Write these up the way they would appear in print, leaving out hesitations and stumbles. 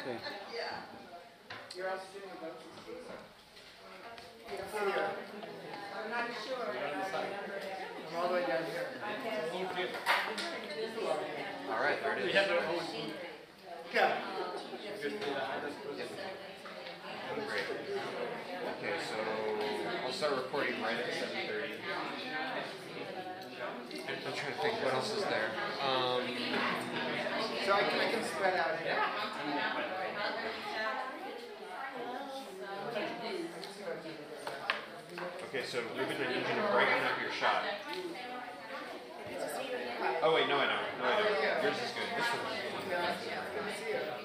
Okay. You're also doing a bunch of things. I'm not sure. I'm all the way down here. All right, there it is. Yeah. Great. Okay, so I'll start recording right at 7:30. I'm trying to think what else is there. So I can spread out here. Okay, so you're going to need to brighten up your shot. Oh wait, no I don't. No I don't. Yours is good. This one's good.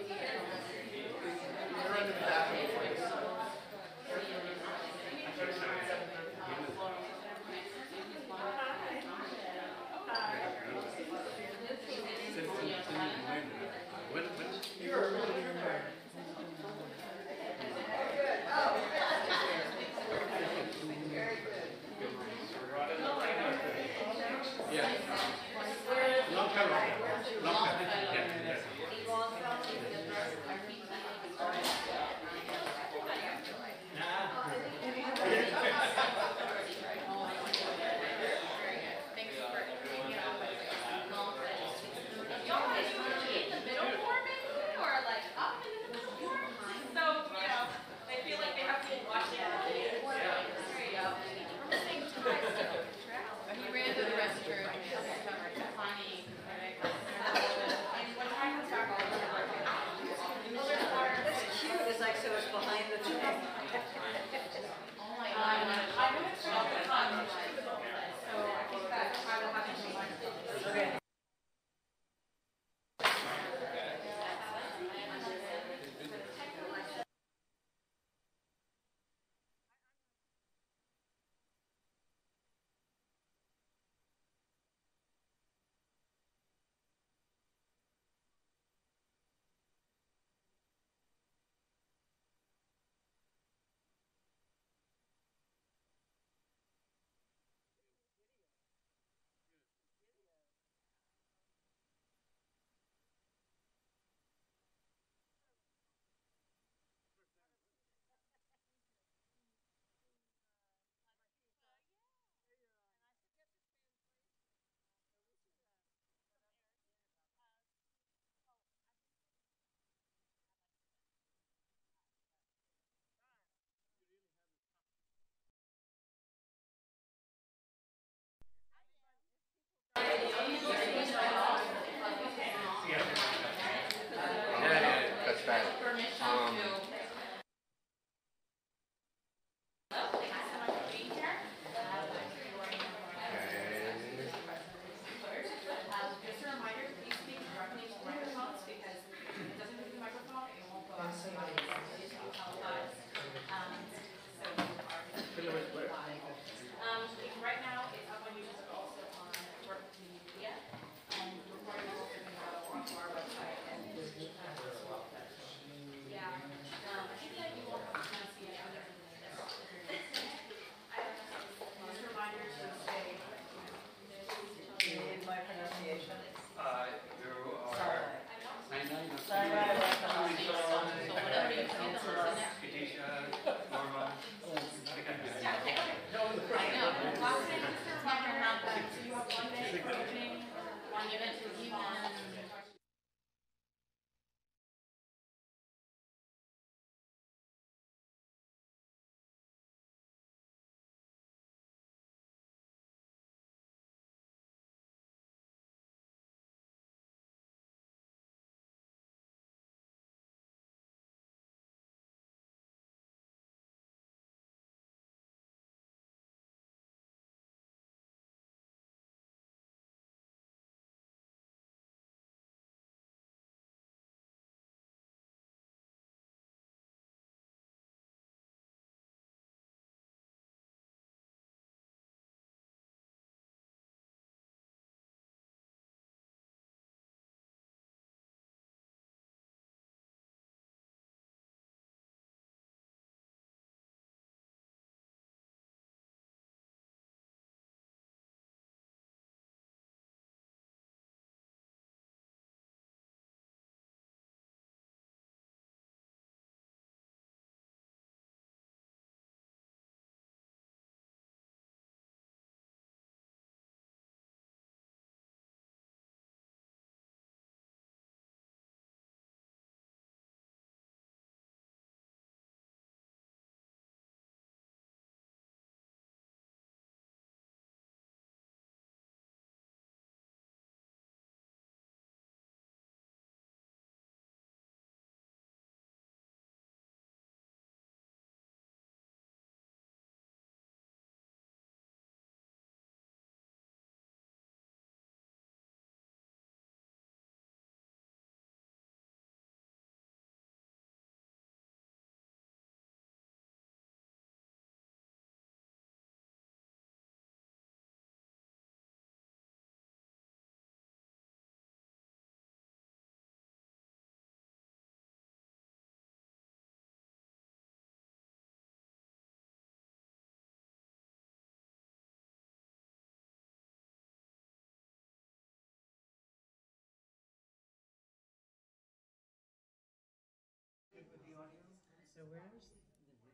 So where's the video?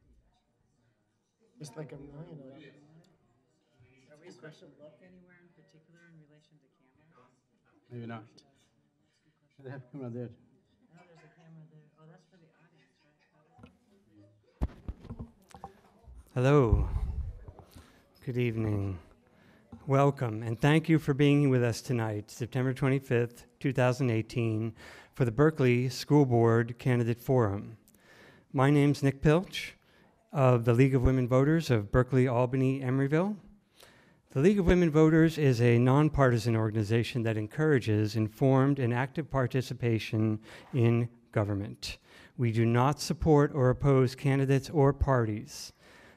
There's like a million of them. Are we supposed to look anywhere in particular in relation to camera? Maybe not. They have camera there. Oh, there's a camera there. Oh, that's for the audience, right? Hello. Good evening. Welcome, and thank you for being with us tonight, September 25th, 2018, for the Berkeley School Board Candidate Forum. My name's Nick Pilch of the League of Women Voters of Berkeley, Albany, Emeryville. The League of Women Voters is a nonpartisan organization that encourages informed and active participation in government. We do not support or oppose candidates or parties.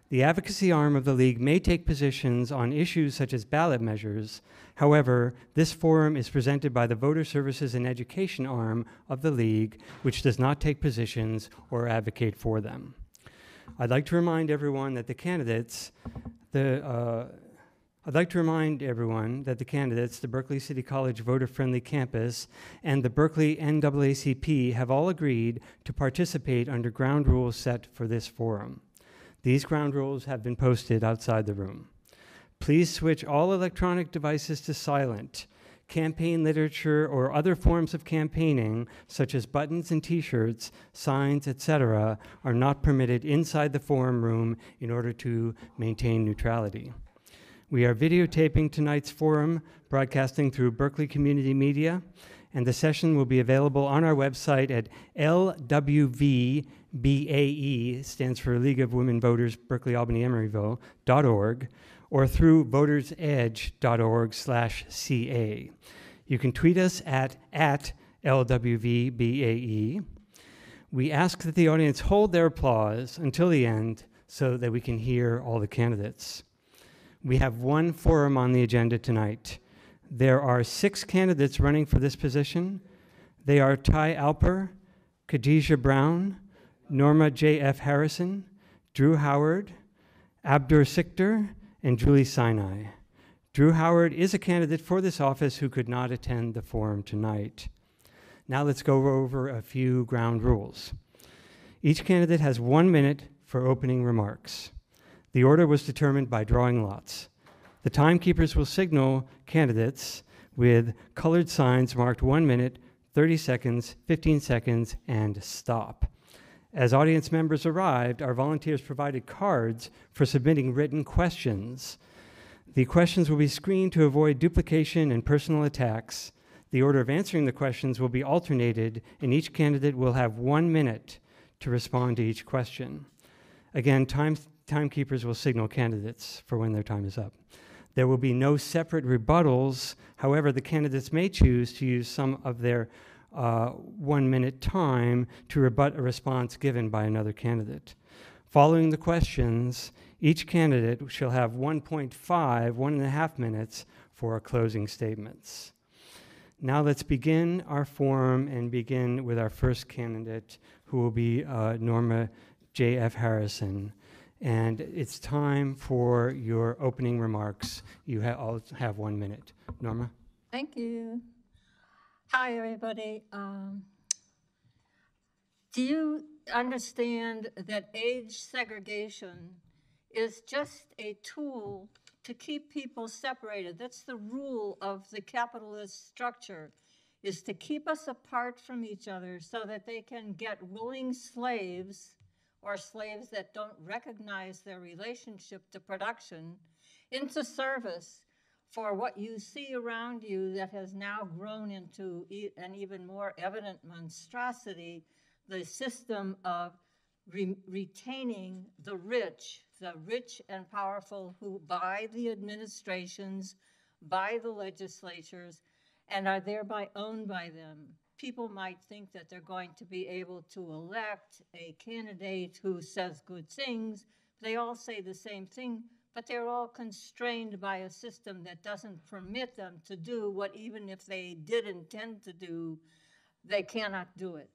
The advocacy arm of the League may take positions on issues such as ballot measures. However, this forum is presented by the Voter Services and Education arm of the League, which does not take positions or advocate for them. I'd like to remind everyone that the candidates, the Berkeley City College Voter-Friendly Campus, and the Berkeley NAACP have all agreed to participate under ground rules set for this forum. These ground rules have been posted outside the room. Please switch all electronic devices to silent. Campaign literature or other forms of campaigning, such as buttons and t-shirts, signs, etc., are not permitted inside the forum room in order to maintain neutrality. We are videotaping tonight's forum, broadcasting through Berkeley Community Media, and the session will be available on our website at LWVBAE, stands for League of Women Voters, Berkeley, Albany, Emeryville.org, or through votersedge.org/CA. You can tweet us at LWVBAE. We ask that the audience hold their applause until the end so that we can hear all the candidates. We have one forum on the agenda tonight. There are 6 candidates running for this position. They are Ty Alper, Khadijah Brown, Norma J.F. Harrison, Drew Howard, Abdur Sikder, and Julie Sinai. Drew Howard is a candidate for this office who could not attend the forum tonight. Now let's go over a few ground rules. Each candidate has 1 minute for opening remarks. The order was determined by drawing lots. The timekeepers will signal candidates with colored signs marked 1 minute, 30 seconds, 15 seconds, and stop. As audience members arrived, our volunteers provided cards for submitting written questions. The questions will be screened to avoid duplication and personal attacks. The order of answering the questions will be alternated, and each candidate will have 1 minute to respond to each question. Again, timekeepers will signal candidates for when their time is up. There will be no separate rebuttals. However, the candidates may choose to use some of their 1 minute time to rebut a response given by another candidate. Following the questions, each candidate shall have 1.5 minutes for closing statements. Now let's begin our forum and begin with our first candidate, who will be Norma J.F. Harrison. And it's time for your opening remarks. You all have 1 minute. Norma? Thank you. Hi, everybody. Do you understand that age segregation is just a tool to keep people separated? That's the rule of the capitalist structure, is to keep us apart from each other so that they can get willing slaves or slaves that don't recognize their relationship to production into service for what you see around you that has now grown into an even more evident monstrosity, the system of retaining the rich and powerful who buy the administrations, buy the legislatures, and are thereby owned by them. People might think that they're going to be able to elect a candidate who says good things. They all say the same thing, but they're all constrained by a system that doesn't permit them to do what, even if they did intend to do, they cannot do it.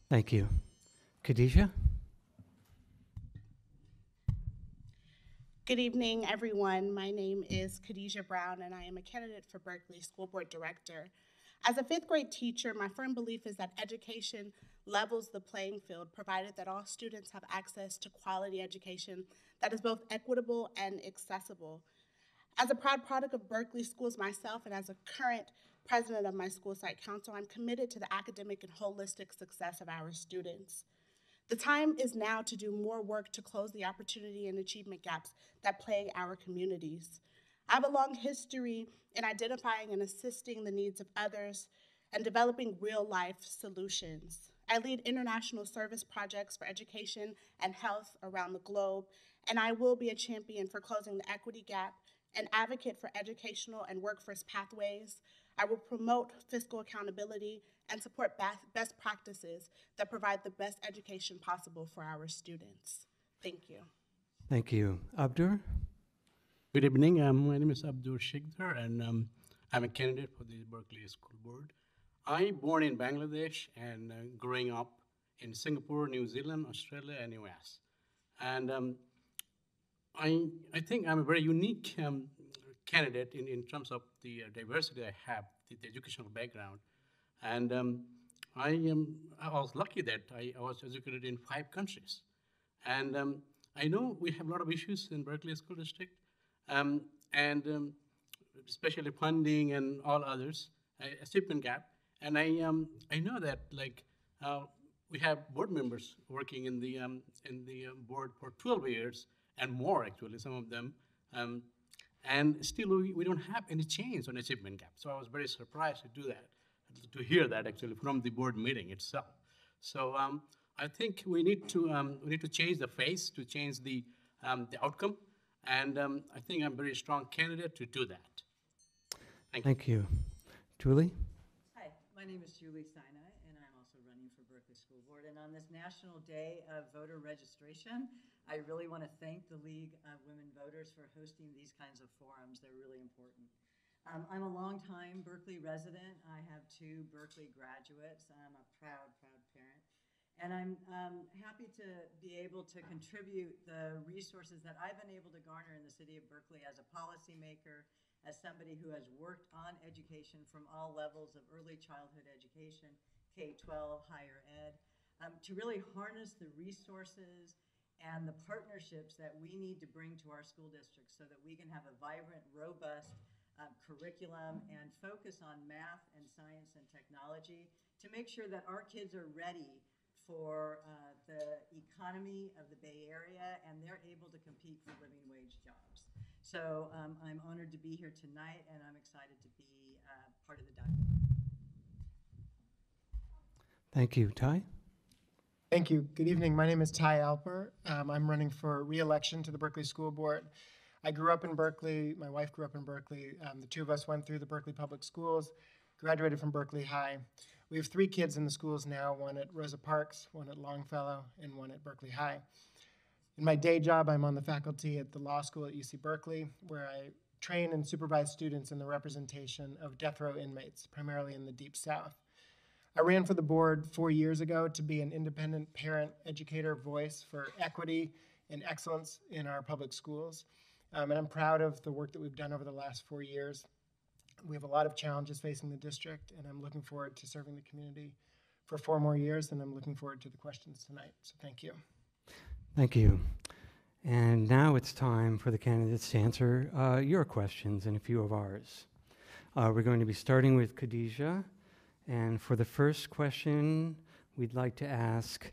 Thank you. Khadijah? Good evening, everyone. My name is Khadijah Brown, and I am a candidate for Berkeley School Board Director. As a 5th grade teacher, my firm belief is that education levels the playing field, provided that all students have access to quality education that is both equitable and accessible. As a proud product of Berkeley schools myself, and as a current president of my school site council, I'm committed to the academic and holistic success of our students. The time is now to do more work to close the opportunity and achievement gaps that plague our communities. I have a long history in identifying and assisting the needs of others and developing real-life solutions. I lead international service projects for education and health around the globe, and I will be a champion for closing the equity gap, an advocate for educational and workforce pathways. I will promote fiscal accountability and support best practices that provide the best education possible for our students. Thank you. Thank you. Abdur? Good evening. My name is Abdur Shikdar, and I'm a candidate for the Berkeley School Board. I born in Bangladesh and growing up in Singapore, New Zealand, Australia, and US. And I think I'm a very unique candidate in terms of the diversity I have, the educational background. And I was lucky that I was educated in 5 countries. And I know we have a lot of issues in Berkeley School District, especially funding and all others, achievement gap. And I know that we have board members working in the board for 12 years and more, actually, some of them. And still, we don't have any change on achievement gap. So I was very surprised to do that, to hear that actually from the board meeting itself. So I think we need to change the face, to change the outcome, and I think I'm a very strong candidate to do that. Thank you. Julie? Hi, my name is Julie Sinai, and I'm also running for Berkeley School Board. And on this National Day of Voter Registration, I really want to thank the League of Women Voters for hosting these kinds of forums. They're really important. I'm a longtime Berkeley resident. I have 2 Berkeley graduates. I'm a proud parent. And I'm happy to be able to contribute the resources that I've been able to garner in the city of Berkeley as a policymaker, as somebody who has worked on education from all levels of early childhood education, K-12, higher ed, to really harness the resources and the partnerships that we need to bring to our school districts so that we can have a vibrant, robust curriculum and focus on math and science and technology to make sure that our kids are ready for the economy of the Bay Area and they're able to compete for living wage jobs. So I'm honored to be here tonight, and I'm excited to be part of the dialogue. Thank you. Ty? Thank you. Good evening. My name is Ty Alper. I'm running for re-election to the Berkeley School Board. I grew up in Berkeley. My wife grew up in Berkeley. The 2 of us went through the Berkeley Public Schools, graduated from Berkeley High. We have 3 kids in the schools now, one at Rosa Parks, one at Longfellow, and one at Berkeley High. In my day job, I'm on the faculty at the law school at UC Berkeley, where I train and supervise students in the representation of death row inmates, primarily in the Deep South. I ran for the board 4 years ago to be an independent parent educator voice for equity and excellence in our public schools. And I'm proud of the work that we've done over the last 4 years. We have a lot of challenges facing the district, and I'm looking forward to serving the community for 4 more years, and I'm looking forward to the questions tonight. So thank you. Thank you. And now it's time for the candidates to answer your questions and a few of ours. We're going to be starting with Khadijah. And for the first question, we'd like to ask,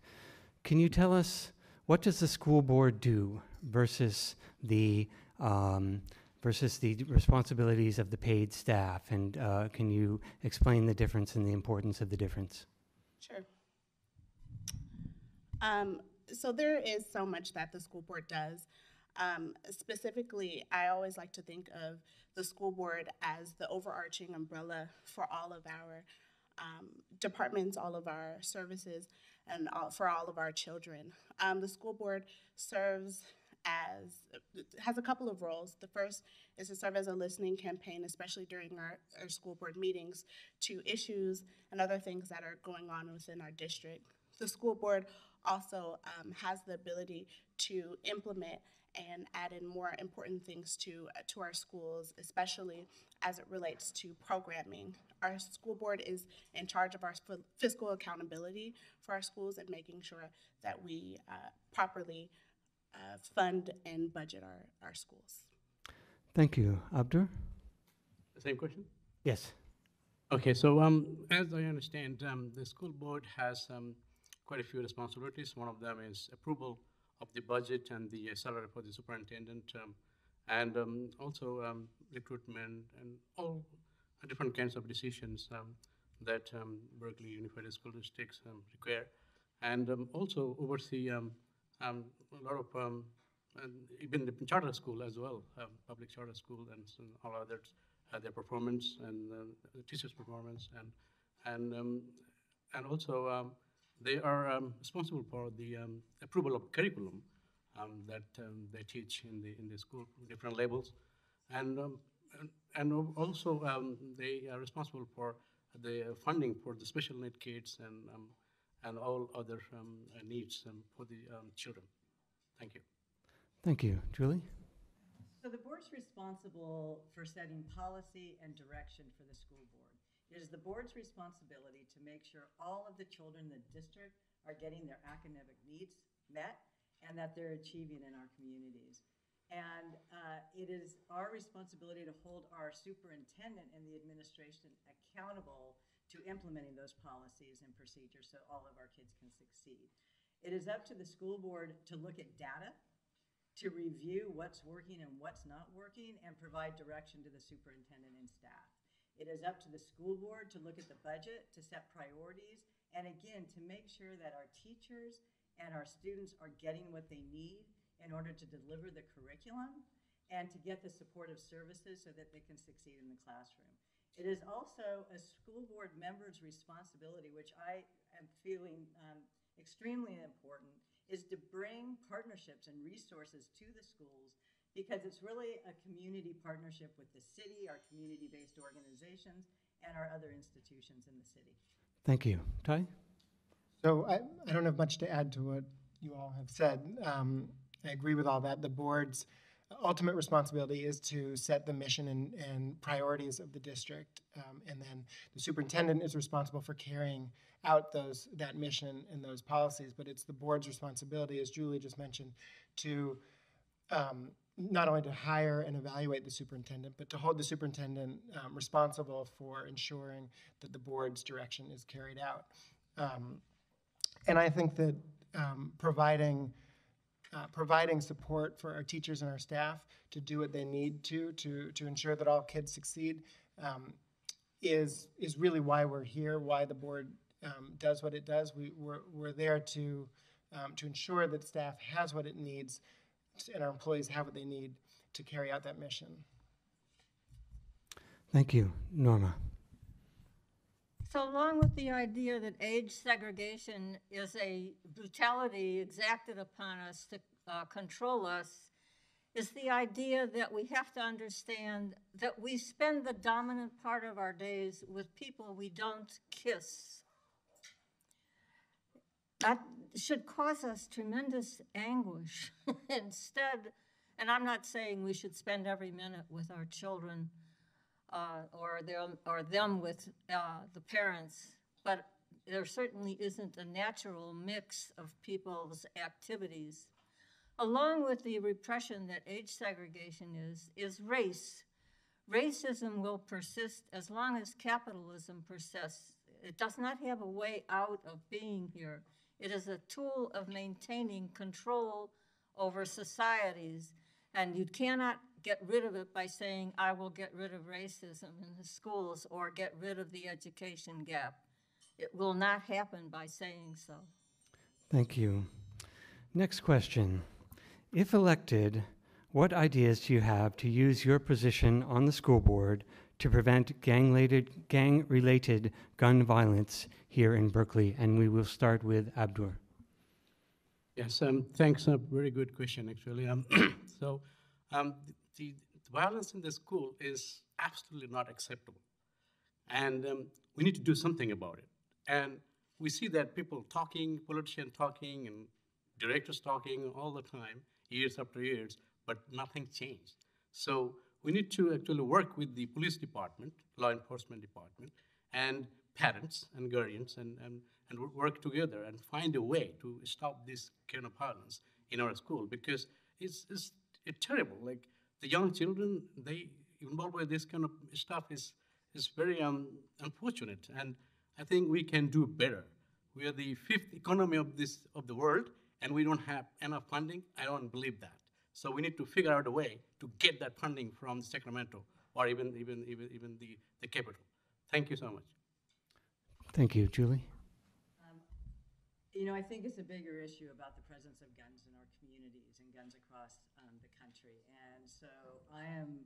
can you tell us what does the school board do versus the responsibilities of the paid staff? And can you explain the difference and the importance of the difference? Sure. So there is so much that the school board does. Specifically, I always like to think of the school board as the overarching umbrella for all of our departments, all of our services, and for all of our children. The school board has a couple of roles. The first is to serve as a listening campaign, especially during our school board meetings, to issues and other things that are going on within our district. The school board also has the ability to implement and add in more important things to our schools, especially as it relates to programming. Our school board is in charge of our fiscal accountability for our schools and making sure that we properly fund and budget our schools. Thank you. Abdur? The same question? Yes. Okay, so as I understand, the school board has quite a few responsibilities. One of them is approval of the budget and the salary for the superintendent, and also recruitment and all different kinds of decisions that Berkeley Unified School Districts require, and also oversee a lot of even the charter school as well, public charter school and all others, their performance and the teachers' performance, and also they are responsible for the approval of curriculum that they teach in the school, different levels, and also they are responsible for the funding for the special need kids and all other needs for the children. Thank you. Thank you. Julie? So the board's responsible for setting policy and direction for the school board. It is the board's responsibility to make sure all of the children in the district are getting their academic needs met and that they're achieving in our communities. And it is our responsibility to hold our superintendent and the administration accountable to implementing those policies and procedures so all of our kids can succeed. It is up to the school board to look at data, to review what's working and what's not working, and provide direction to the superintendent and staff. It is up to the school board to look at the budget, to set priorities, and again, to make sure that our teachers and our students are getting what they need in order to deliver the curriculum and to get the supportive services so that they can succeed in the classroom. It is also a school board member's responsibility, which I am feeling extremely important, is to bring partnerships and resources to the schools, because it's really a community partnership with the city, our community-based organizations, and our other institutions in the city. Thank you. Ty? So I don't have much to add to what you all have said. I agree with all that. The board's ultimate responsibility is to set the mission and priorities of the district, and then the superintendent is responsible for carrying out that mission and those policies. But it's the board's responsibility, as Julie just mentioned, to not only to hire and evaluate the superintendent, but to hold the superintendent responsible for ensuring that the board's direction is carried out. And I think that providing support for our teachers and our staff to do what they need to ensure that all kids succeed is really why we're here, why the board does what it does. We're there to ensure that staff has what it needs and our employees have what they need to carry out that mission. Thank you. Norma? So along with the idea that age segregation is a brutality exacted upon us to control us, is the idea that we have to understand that we spend the dominant part of our days with people we don't kiss. That should cause us tremendous anguish. Instead, and I'm not saying we should spend every minute with our children, or them with the parents, but there certainly isn't a natural mix of people's activities. Along with the repression that age segregation is race. Racism will persist as long as capitalism persists. It does not have a way out of being here. It is a tool of maintaining control over societies, and you cannot get rid of it by saying, I will get rid of racism in the schools or get rid of the education gap. It will not happen by saying so. Thank you. Next question. If elected, what ideas do you have to use your position on the school board to prevent gang-related gun violence here in Berkeley? And we will start with Abdur. Yes, thanks. A very good question, actually. The violence in the school is absolutely not acceptable. And we need to do something about it. And we see that people talking, politicians talking, and directors talking all the time, years after years, but nothing changed. So we need to actually work with the police department, law enforcement department, and parents and guardians, and work together and find a way to stop this kind of violence in our school, because it's terrible. Like the young children, they involved with this kind of stuff is very unfortunate, and I think we can do better. We are the fifth economy of the world, and we don't have enough funding. I don't believe that. So we need to figure out a way to get that funding from Sacramento or even the capital. Thank you so much. Thank you, Julie. You know, I think it's a bigger issue about the presence of guns in our communities and guns across the country. And so I am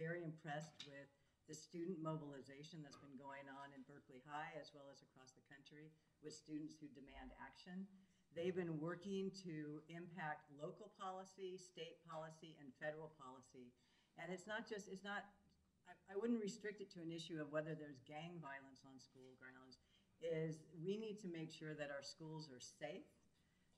very impressed with the student mobilization that's been going on in Berkeley High as well as across the country with students who demand action. They've been working to impact local policy, state policy, and federal policy. And it's not, I wouldn't restrict it to an issue of whether there's gang violence on school grounds. Is we need to make sure that our schools are safe,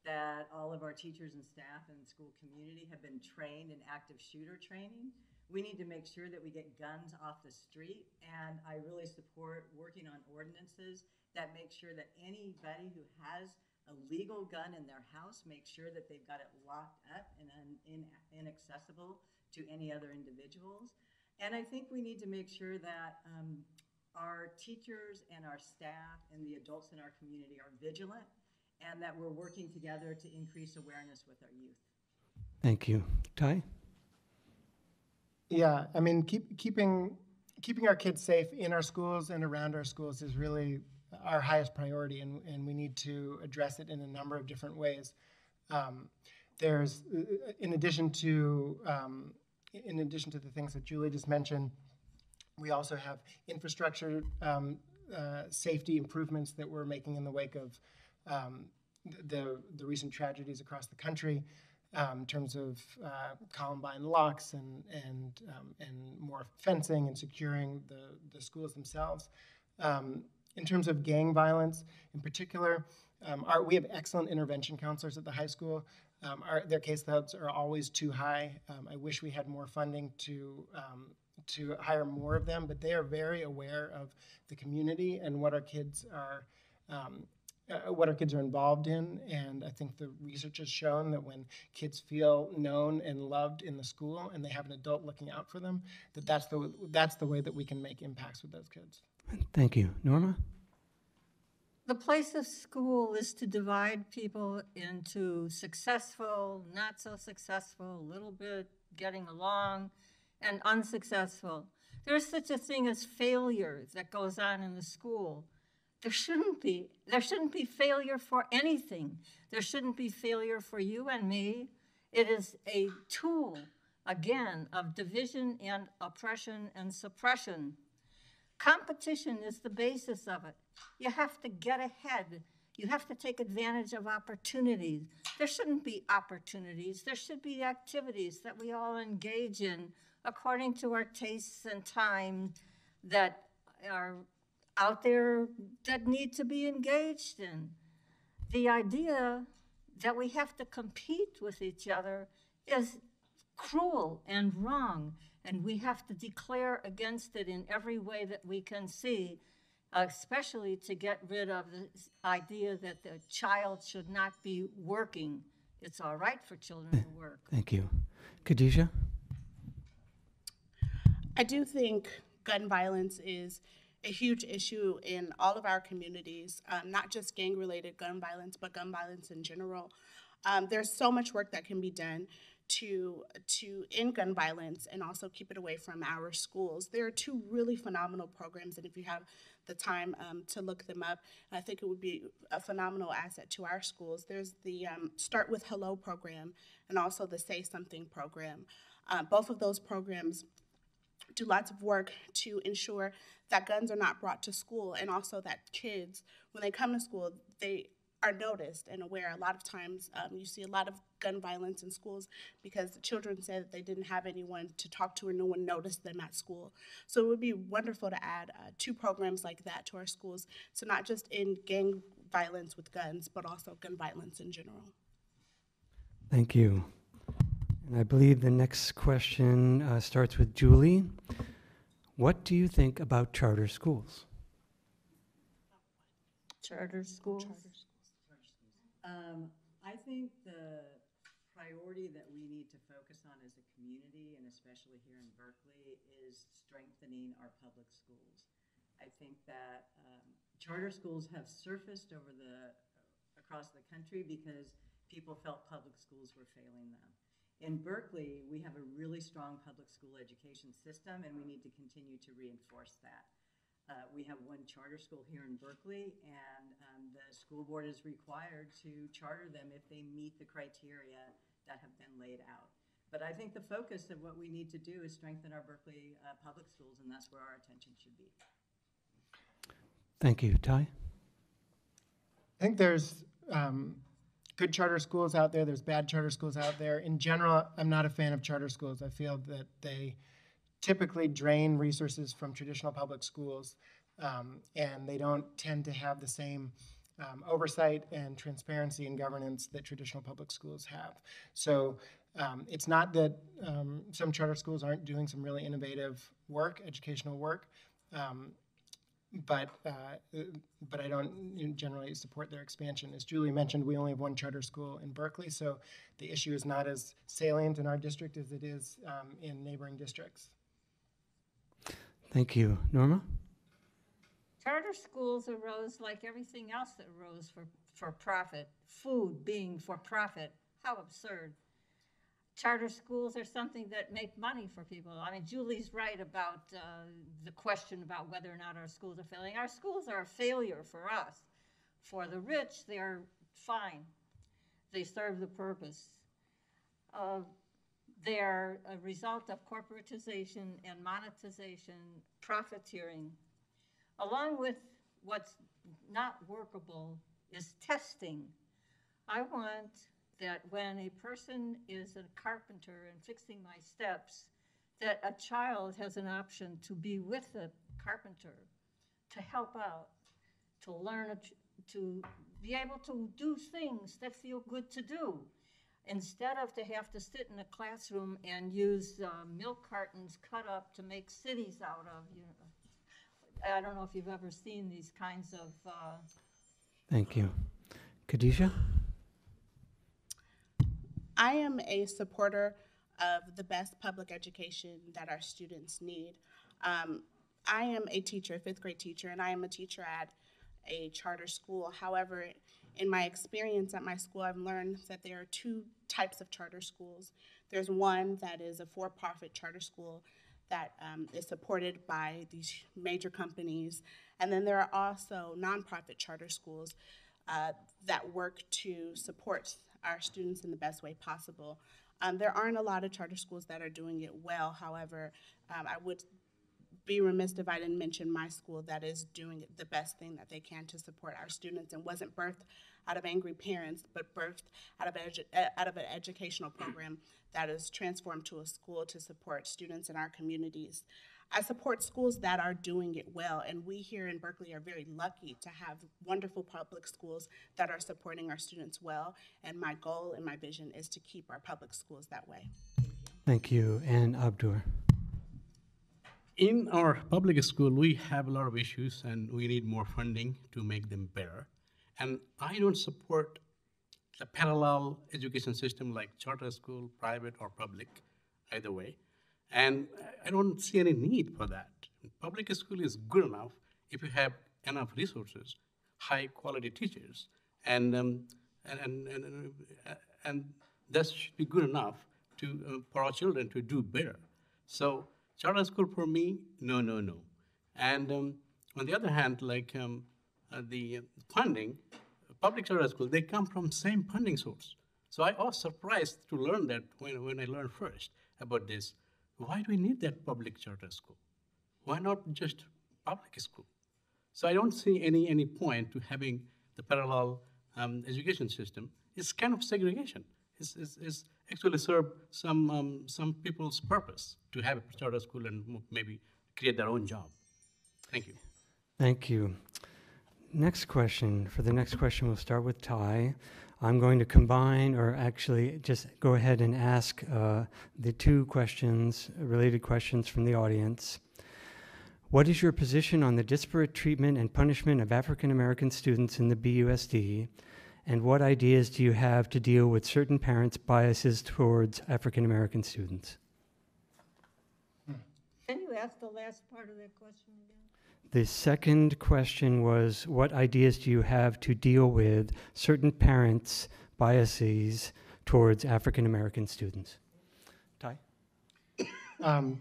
that all of our teachers and staff and the school community have been trained in active shooter training. We need to make sure that we get guns off the street, and I really support working on ordinances that make sure that anybody who has a legal gun in their house, make sure that they've got it locked up and inaccessible to any other individuals. And I think we need to make sure that our teachers and our staff and the adults in our community are vigilant, and that we're working together to increase awareness with our youth. Thank you. Ty? Yeah, I mean, keeping our kids safe in our schools and around our schools is really our highest priority, and we need to address it in a number of different ways. There's, in addition to the things that Julie just mentioned, we also have infrastructure safety improvements that we're making in the wake of the recent tragedies across the country, in terms of Columbine locks and more fencing and securing the schools themselves. In terms of gang violence, in particular, we have excellent intervention counselors at the high school. Their caseloads are always too high. I wish we had more funding to hire more of them, but they are very aware of the community and what our kids are involved in. And I think the research has shown that when kids feel known and loved in the school, and they have an adult looking out for them, that's the way that we can make impacts with those kids. Thank you. Norma? The place of school is to divide people into successful, not so successful, a little bit getting along, and unsuccessful. There's such a thing as failure that goes on in the school. There shouldn't be. There shouldn't be failure for anything. There shouldn't be failure for you and me. It is a tool, again, of division and oppression and suppression. Competition is the basis of it. You have to get ahead. You have to take advantage of opportunities. There shouldn't be opportunities. There should be activities that we all engage in according to our tastes and time that are out there that need to be engaged in. The idea that we have to compete with each other is cruel and wrong, and we have to declare against it in every way that we can see, especially to get rid of this idea that the child should not be working. It's all right for children to work. Thank you. Khadijah? I do think gun violence is a huge issue in all of our communities, not just gang-related gun violence, but gun violence in general. There's so much work that can be done to end gun violence and also keep it away from our schools. There are two really phenomenal programs, and if you have the time to look them up, I think it would be a phenomenal asset to our schools. There's the Start With Hello program and also the Say Something program. Both of those programs do lots of work to ensure that guns are not brought to school, and also that kids, when they come to school, they are noticed and aware. A lot of times you see a lot of gun violence in schools because the children said that they didn't have anyone to talk to or no one noticed them at school. So it would be wonderful to add two programs like that to our schools, so not just in gang violence with guns, but also gun violence in general. Thank you. And I believe the next question starts with Julie. What do you think about charter schools? Charter schools? I think the priority that we need to focus on as a community, and especially here in Berkeley, is strengthening our public schools. I think that charter schools have surfaced across the country because people felt public schools were failing them. In Berkeley, we have a really strong public school education system, and we need to continue to reinforce that. We have one charter school here in Berkeley, and the school board is required to charter them if they meet the criteria that have been laid out. But I think the focus of what we need to do is strengthen our Berkeley public schools, and that's where our attention should be. Thank you. Ty? I think there's good charter schools out there. There's bad charter schools out there. In general, I'm not a fan of charter schools. I feel that they typically drain resources from traditional public schools, and they don't tend to have the same oversight and transparency and governance that traditional public schools have. So it's not that some charter schools aren't doing some really innovative work, educational work, but I don't generally support their expansion. As Julie mentioned, we only have one charter school in Berkeley, so the issue is not as salient in our district as it is in neighboring districts. Thank you. Norma? Charter schools arose like everything else that arose for profit. Food being for profit. How absurd. Charter schools are something that make money for people. I mean, Julie's right about the question about whether or not our schools are failing. Our schools are a failure for us. For the rich, they're fine. They serve the purpose. They're a result of corporatization and monetization, profiteering. Along with what's not workable is testing. I want that when a person is a carpenter and fixing my steps, that a child has an option to be with the carpenter, to help out, to learn, to be able to do things that feel good to do, instead of to have to sit in a classroom and use milk cartons cut up to make cities out of. You know, I don't know if you've ever seen these kinds of. Thank you. Khadijah? I am a supporter of the best public education that our students need. I am a teacher, a fifth grade teacher, and I am a teacher at a charter school. However, in my experience at my school, I've learned that there are two types of charter schools. There's one that is a for-profit charter school that is supported by these major companies. And then there are also nonprofit charter schools that work to support our students in the best way possible. There aren't a lot of charter schools that are doing it well. However, I would be remiss if I didn't mention my school that is doing the best thing that they can to support our students, and wasn't birthed out of angry parents, but birthed out of an educational program that is transformed to a school to support students in our communities. I support schools that are doing it well, and we here in Berkeley are very lucky to have wonderful public schools that are supporting our students well, and my goal and my vision is to keep our public schools that way. Thank you. And Abdur? In our public school, we have a lot of issues, and we need more funding to make them better. And I don't support the parallel education system like charter school, private or public, either way. And I don't see any need for that. Public school is good enough if you have enough resources, high quality teachers, and that should be good enough to for our children to do better. So charter school for me, no. And on the other hand, like the funding, public charter school, they come from same funding source. So I was surprised to learn that when I learned first about this. Why do we need that public charter school? Why not just public school? So I don't see any point to having the parallel education system. It's kind of segregation. It's actually serve some people's purpose to have a charter school and maybe create their own job. Thank you. Thank you. Next question. For the next question, we'll start with Ty. I'm going to combine, or actually just go ahead and ask the two questions, related questions from the audience. What is your position on the disparate treatment and punishment of African American students in the BUSD? And what ideas do you have to deal with certain parents' biases towards African American students? Can you ask the last part of that question again? The second question was, what ideas do you have to deal with certain parents' biases towards African American students? Ty?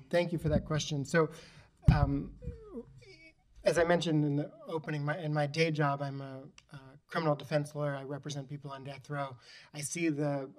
Thank you for that question. So, as I mentioned in the opening, in my day job, I'm a criminal defense lawyer. I represent people on death row. I see the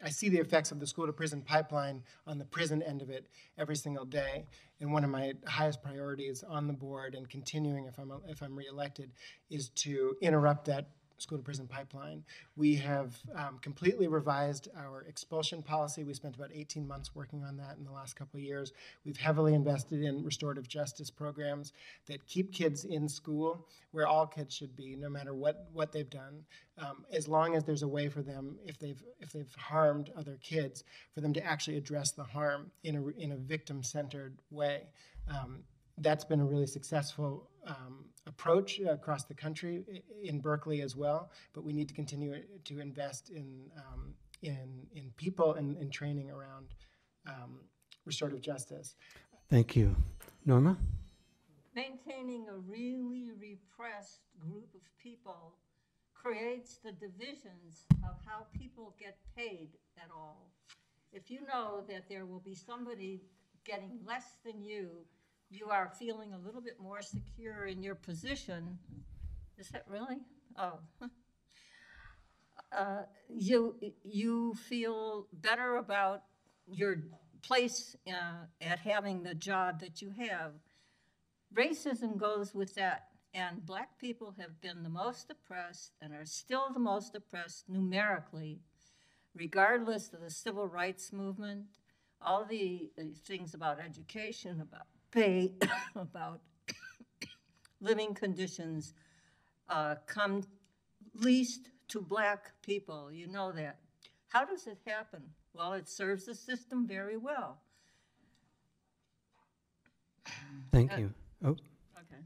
effects of the school-to-prison pipeline on the prison end of it every single day. And one of my highest priorities on the board, and continuing if I'm reelected, is to interrupt that school-to-prison pipeline. We have completely revised our expulsion policy. We spent about 18 months working on that in the last couple of years. We've heavily invested in restorative justice programs that keep kids in school, where all kids should be, no matter what they've done, as long as there's a way for them, if they've harmed other kids, for them to actually address the harm in a victim-centered way. That's been a really successful approach across the country, in Berkeley as well, but we need to continue to invest in people and in training around restorative justice. Thank you. Norma? Maintaining a really repressed group of people creates the divisions of how people get paid at all. If you know that there will be somebody getting less than you are feeling a little bit more secure in your position. Is that really? Oh. You feel better about your place at having the job that you have. Racism goes with that, and Black people have been the most oppressed and are still the most oppressed numerically, regardless of the civil rights movement, all the things about education, about pay, about living conditions come least to Black people. You know that. How does it happen? Well, it serves the system very well. Thank you. Oh. Okay.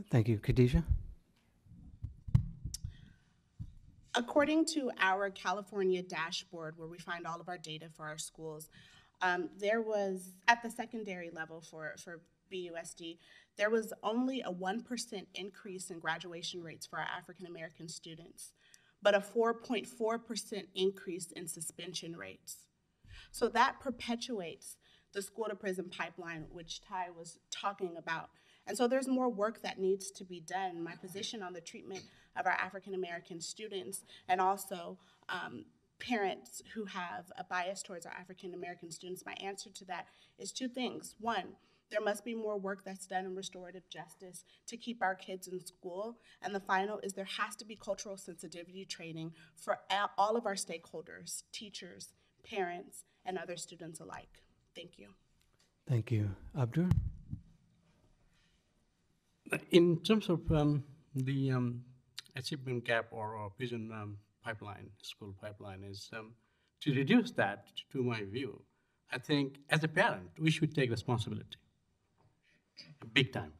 Thank you. Khadijah? According to our California dashboard, where we find all of our data for our schools, there was, at the secondary level for BUSD, there was only a 1% increase in graduation rates for our African American students, but a 4.4% increase in suspension rates. So that perpetuates the school-to-prison pipeline, which Ty was talking about. And so there's more work that needs to be done. My position on the treatment of our African American students, and also parents who have a bias towards our African American students, my answer to that is two things. One, there must be more work that's done in restorative justice to keep our kids in school. And the final is there has to be cultural sensitivity training for all of our stakeholders, teachers, parents, and other students alike. Thank you. Thank you. Abdur? In terms of the achievement gap or vision pipeline, school pipeline, is to reduce that, to my view, I think as a parent, we should take responsibility, big time.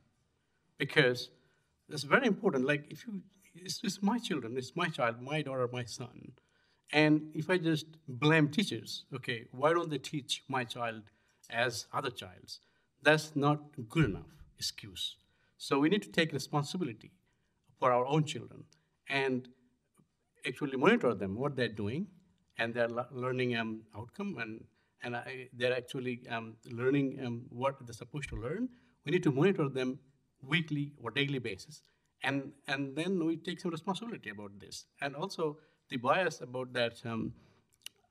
Because it's very important, like if you, it's my children, it's my child, my daughter, my son. And if I just blame teachers, okay, why don't they teach my child as other childs? That's not good enough excuse. So we need to take responsibility for our own children and actually monitor them, what they're doing, and their learning outcome, and they're actually learning what they're supposed to learn. We need to monitor them weekly or daily basis. And then we take some responsibility about this. And also the bias about that,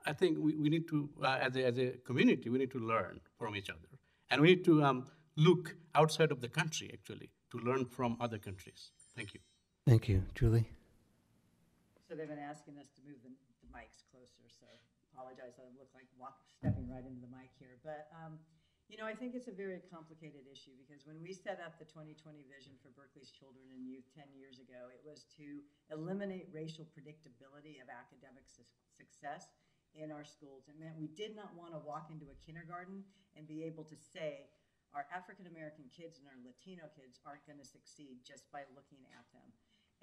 I think we need to, as a community, we need to learn from each other. And we need to look outside of the country, actually, to learn from other countries. Thank you. Thank you. Julie? So they've been asking us to move the mics closer, so apologize, I look like stepping right into the mic here. But You know, I think it's a very complicated issue because when we set up the 2020 vision for Berkeley's children and youth 10 years ago, it was to eliminate racial predictability of academic success in our schools. It meant we did not want to walk into a kindergarten and be able to say our African American kids and our Latino kids aren't going to succeed just by looking at them.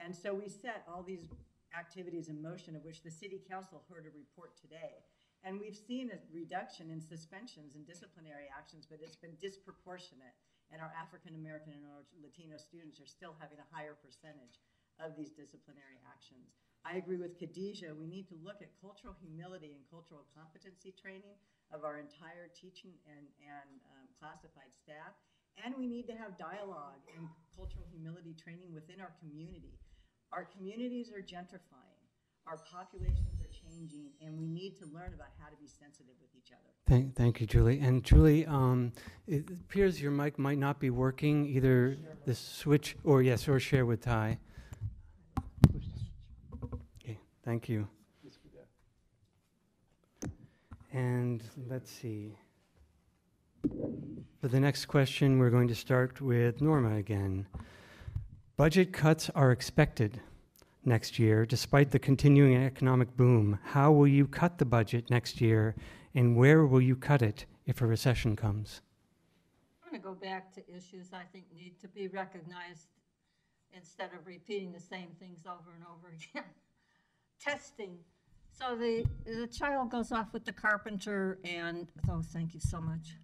And so we set all these activities in motion, of which the City Council heard a report today. And we've seen a reduction in suspensions and disciplinary actions, but it's been disproportionate. And our African American and our Latino students are still having a higher percentage of these disciplinary actions. I agree with Khadijah. We need to look at cultural humility and cultural competency training of our entire teaching and classified staff. And we need to have dialogue and cultural humility training within our community. Our communities are gentrifying. Our populations are changing, and we need to learn about how to be sensitive with each other. Thank you, Julie. And Julie, it appears your mic might not be working, either the switch or share with Ty. Okay, thank you. And let's see. For the next question, we're going to start with Norma again. Budget cuts are expected next year, despite the continuing economic boom. How will you cut the budget next year, and where will you cut it if a recession comes? I'm going to go back to issues I think need to be recognized instead of repeating the same things over and over again. Testing. So the child goes off with the carpenter and, oh, thank you so much.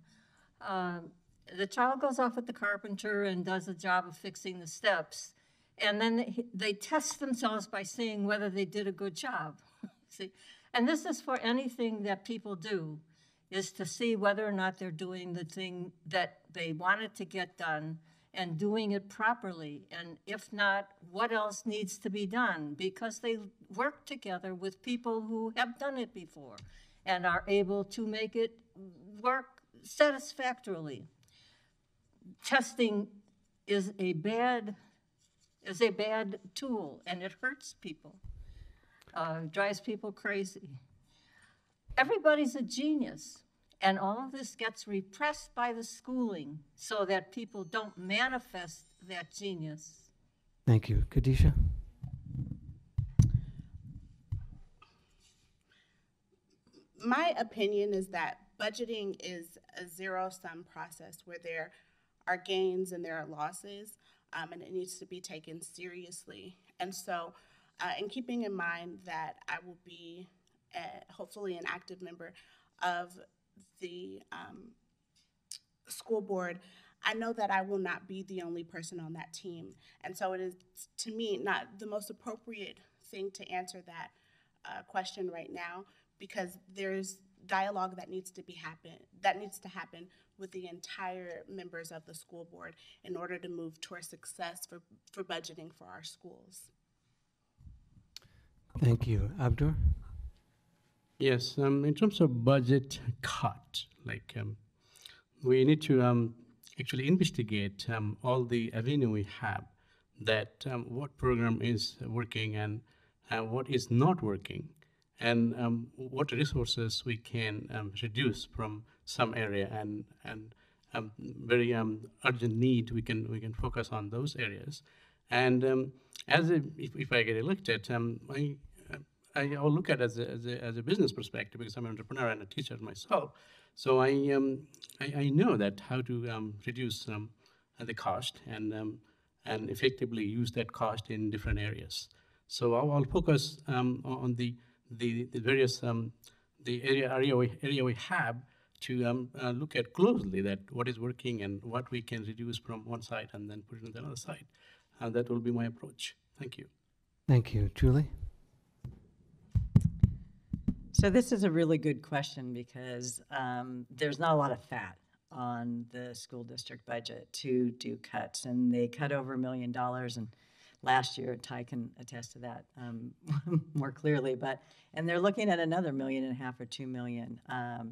The child goes off with the carpenter and does a job of fixing the steps. And then they test themselves by seeing whether they did a good job. See, and this is for anything that people do, is to see whether or not they're doing the thing that they wanted to get done and doing it properly. And if not, what else needs to be done? Because they work together with people who have done it before and are able to make it work satisfactorily. Testing is a bad tool, and it hurts people, drives people crazy. Everybody's a genius, and all of this gets repressed by the schooling so that people don't manifest that genius. Thank you. Khadijah? My opinion is that budgeting is a zero-sum process where there are gains and there are losses. And it needs to be taken seriously. And so, in keeping in mind that I will be hopefully an active member of the school board, I know that I will not be the only person on that team. And so it is, to me, not the most appropriate thing to answer that question right now, because there's dialogue that needs to happen with the entire members of the school board in order to move towards success for budgeting for our schools. Thank you. Abdur? Yes, in terms of budget cut, we need to actually investigate all the avenue we have, that what program is working and what is not working, and what resources we can reduce from some area, and very urgent need we can focus on those areas. And if I get elected, I'll look at it as a business perspective, because I'm an entrepreneur and a teacher myself. So I know that how to reduce the cost and effectively use that cost in different areas. So I'll focus on the various the area we have to look at closely that what is working and what we can reduce from one side and then put it on the other side. And that will be my approach. Thank you. Thank you. Julie? So this is a really good question, because there's not a lot of fat on the school district budget to do cuts, and they cut over $1 million, and last year, Ty can attest to that more clearly, and they're looking at another $1.5 million or $2 million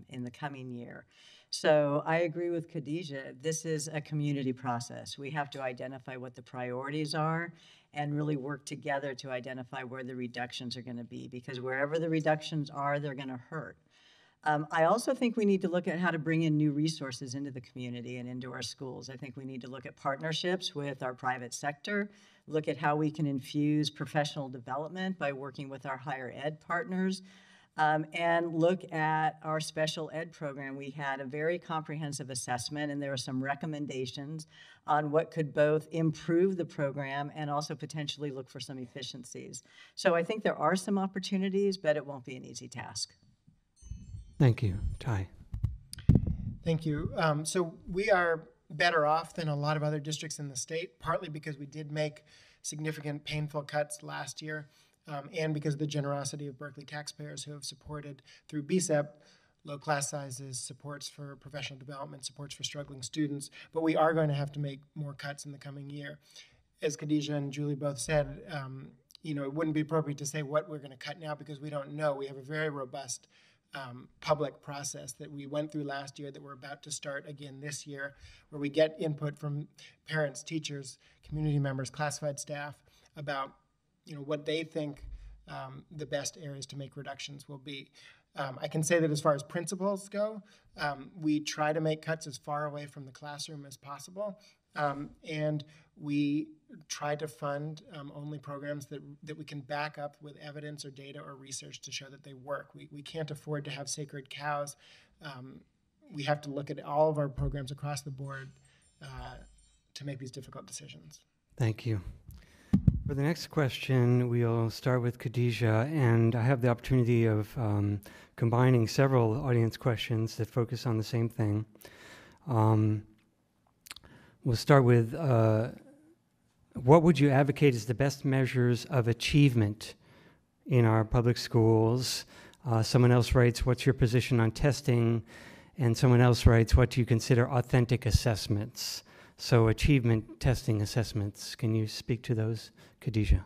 in the coming year. So I agree with Khadijah. This is a community process. We have to identify what the priorities are and really work together to identify where the reductions are going to be, because wherever the reductions are, they're going to hurt. I also think we need to look at how to bring in new resources into the community and into our schools. I think we need to look at partnerships with our private sector, look at how we can infuse professional development by working with our higher ed partners, and look at our special ed program. We had a very comprehensive assessment, and there were some recommendations on what could both improve the program and also potentially look for some efficiencies. So I think there are some opportunities, but it won't be an easy task. Thank you. Ty. Thank you. So we are better off than a lot of other districts in the state, partly because we did make significant painful cuts last year, and because of the generosity of Berkeley taxpayers who have supported through BSEP low class sizes, supports for professional development, supports for struggling students. But we are going to have to make more cuts in the coming year. As Khadijah and Julie both said, it wouldn't be appropriate to say what we're going to cut now because we don't know. We have a very robust public process that we went through last year that we're about to start again this year, where we get input from parents, teachers, community members, classified staff about what they think the best areas to make reductions will be. I can say that as far as principals go, we try to make cuts as far away from the classroom as possible, and we try to fund only programs that we can back up with evidence or data or research to show that they work. We can't afford to have sacred cows. We have to look at all of our programs across the board to make these difficult decisions. Thank you. For the next question, we'll start with Khadijah, and I have the opportunity of combining several audience questions that focus on the same thing. We'll start with what would you advocate as the best measures of achievement in our public schools? Someone else writes, what's your position on testing? And someone else writes, what do you consider authentic assessments? So achievement, testing, assessments. Can you speak to those, Khadijah?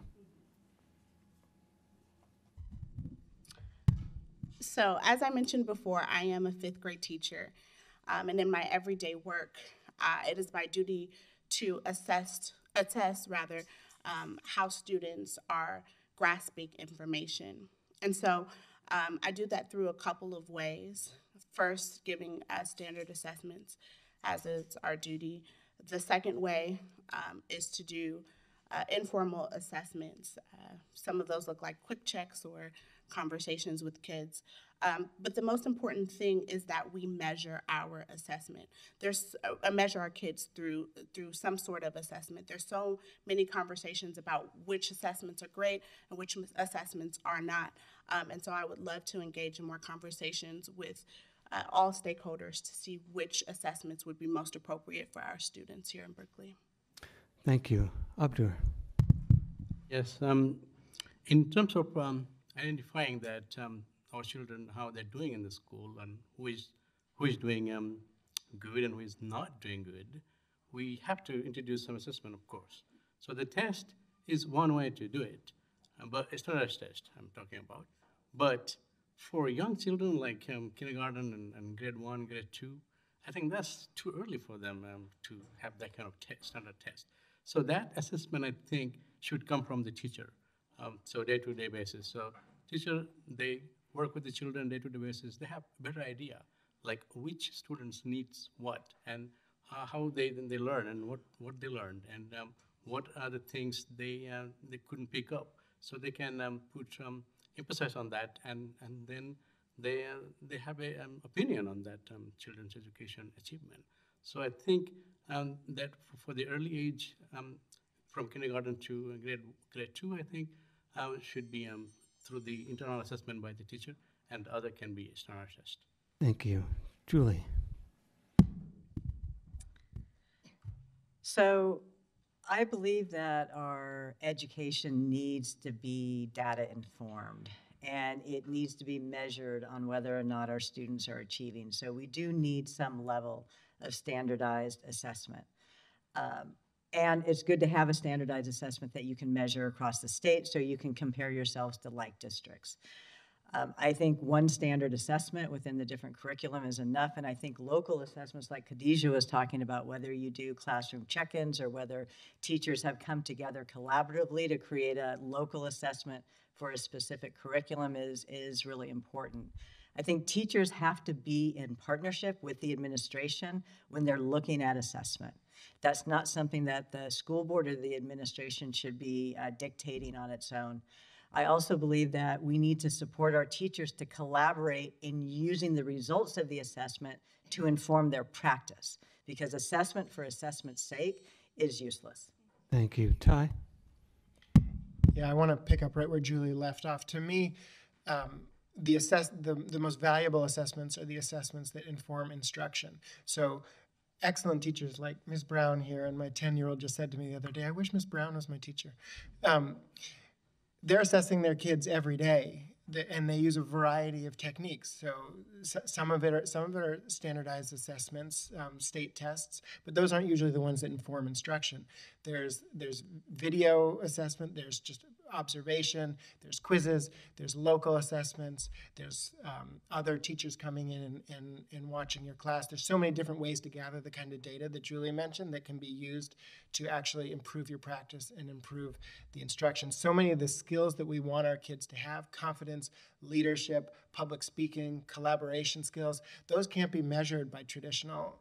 So as I mentioned before, I am a fifth grade teacher. And in my everyday work, it is my duty to attest how students are grasping information. And so I do that through a couple of ways. First, giving standard assessments, as is our duty. The second way is to do informal assessments. Some of those look like quick checks or conversations with kids. But the most important thing is that we measure our assessment. There's measure our kids through some sort of assessment. There's so many conversations about which assessments are great and which assessments are not. And so I would love to engage in more conversations with all stakeholders to see which assessments would be most appropriate for our students here in Berkeley. Thank you. Abdur. Yes, in terms of identifying that our children, how they're doing in the school and who is doing good and who is not doing good, we have to introduce some assessment, of course. So the test is one way to do it, but it's not a test I'm talking about. But for young children like kindergarten and grade 1, grade 2, I think that's too early for them to have that kind of standard test. So that assessment, I think, should come from the teacher, so day-to-day basis. So teacher, they work with the children day-to-day basis. They have a better idea, like which students needs what, and how they learn, and what they learned, and what are the things they couldn't pick up. So they can put emphasis on that, and then they have a opinion on that children's education achievement. So I think that for the early age, from kindergarten to grade 2, I think should be through the internal assessment by the teacher, and the other can be standard test. Thank you. Julie. So I believe that our education needs to be data informed, and it needs to be measured on whether or not our students are achieving. So we do need some level of standardized assessment. And it's good to have a standardized assessment that you can measure across the state so you can compare yourselves to like districts. I think one standard assessment within the different curriculum is enough, and I think local assessments like Khadijah was talking about, whether you do classroom check-ins or whether teachers have come together collaboratively to create a local assessment for a specific curriculum is really important. I think teachers have to be in partnership with the administration when they're looking at assessment. That's not something that the school board or the administration should be dictating on its own. I also believe that we need to support our teachers to collaborate in using the results of the assessment to inform their practice, because assessment for assessment's sake is useless. Thank you. Ty? Yeah, I want to pick up right where Julie left off. To me, the most valuable assessments are the assessments that inform instruction. So excellent teachers like Ms. Brown here, and my 10-year-old just said to me the other day, I wish Ms. Brown was my teacher. They're assessing their kids every day, and they use a variety of techniques. So some of it are standardized assessments, state tests, but those aren't usually the ones that inform instruction. There's video assessment, there's just observation, there's quizzes, there's local assessments, there's other teachers coming in and watching your class. There's so many different ways to gather the kind of data that Julie mentioned that can be used to actually improve your practice and improve the instruction. So many of the skills that we want our kids to have, confidence, leadership, public speaking, collaboration skills, those can't be measured by traditional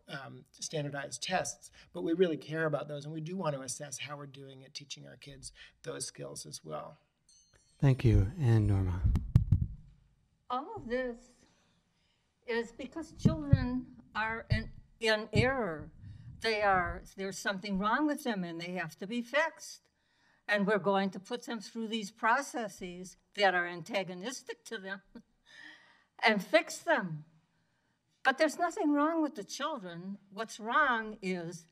standardized tests, but we really care about those, and we do want to assess how we're doing at teaching our kids those skills as well. Thank you. And Norma? All of this is because children are in error. There's something wrong with them and they have to be fixed. And we're going to put them through these processes that are antagonistic to them and fix them. But there's nothing wrong with the children. What's wrong is,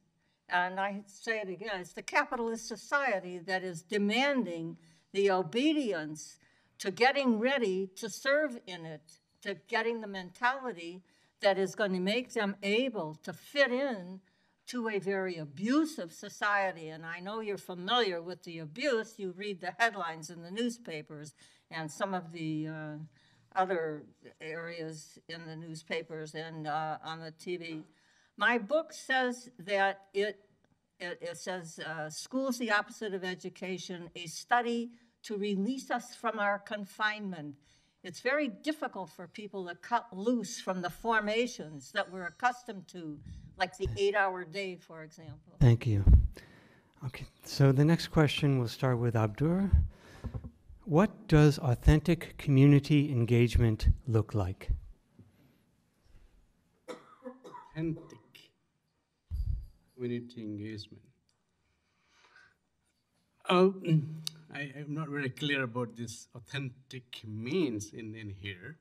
and I say it again, it's the capitalist society that is demanding the obedience to getting ready to serve in it, to getting the mentality that is going to make them able to fit in to a very abusive society. And I know you're familiar with the abuse. You read the headlines in the newspapers and some of the other areas in the newspapers and on the TV. My book says that it says, School's the Opposite of Education, a study to release us from our confinement. It's very difficult for people to cut loose from the formations that we're accustomed to, like the 8-hour day, for example. Thank you. Okay, so the next question will start with Abdur. What does authentic community engagement look like? Authentic community engagement. I'm not really clear about this authentic means in here.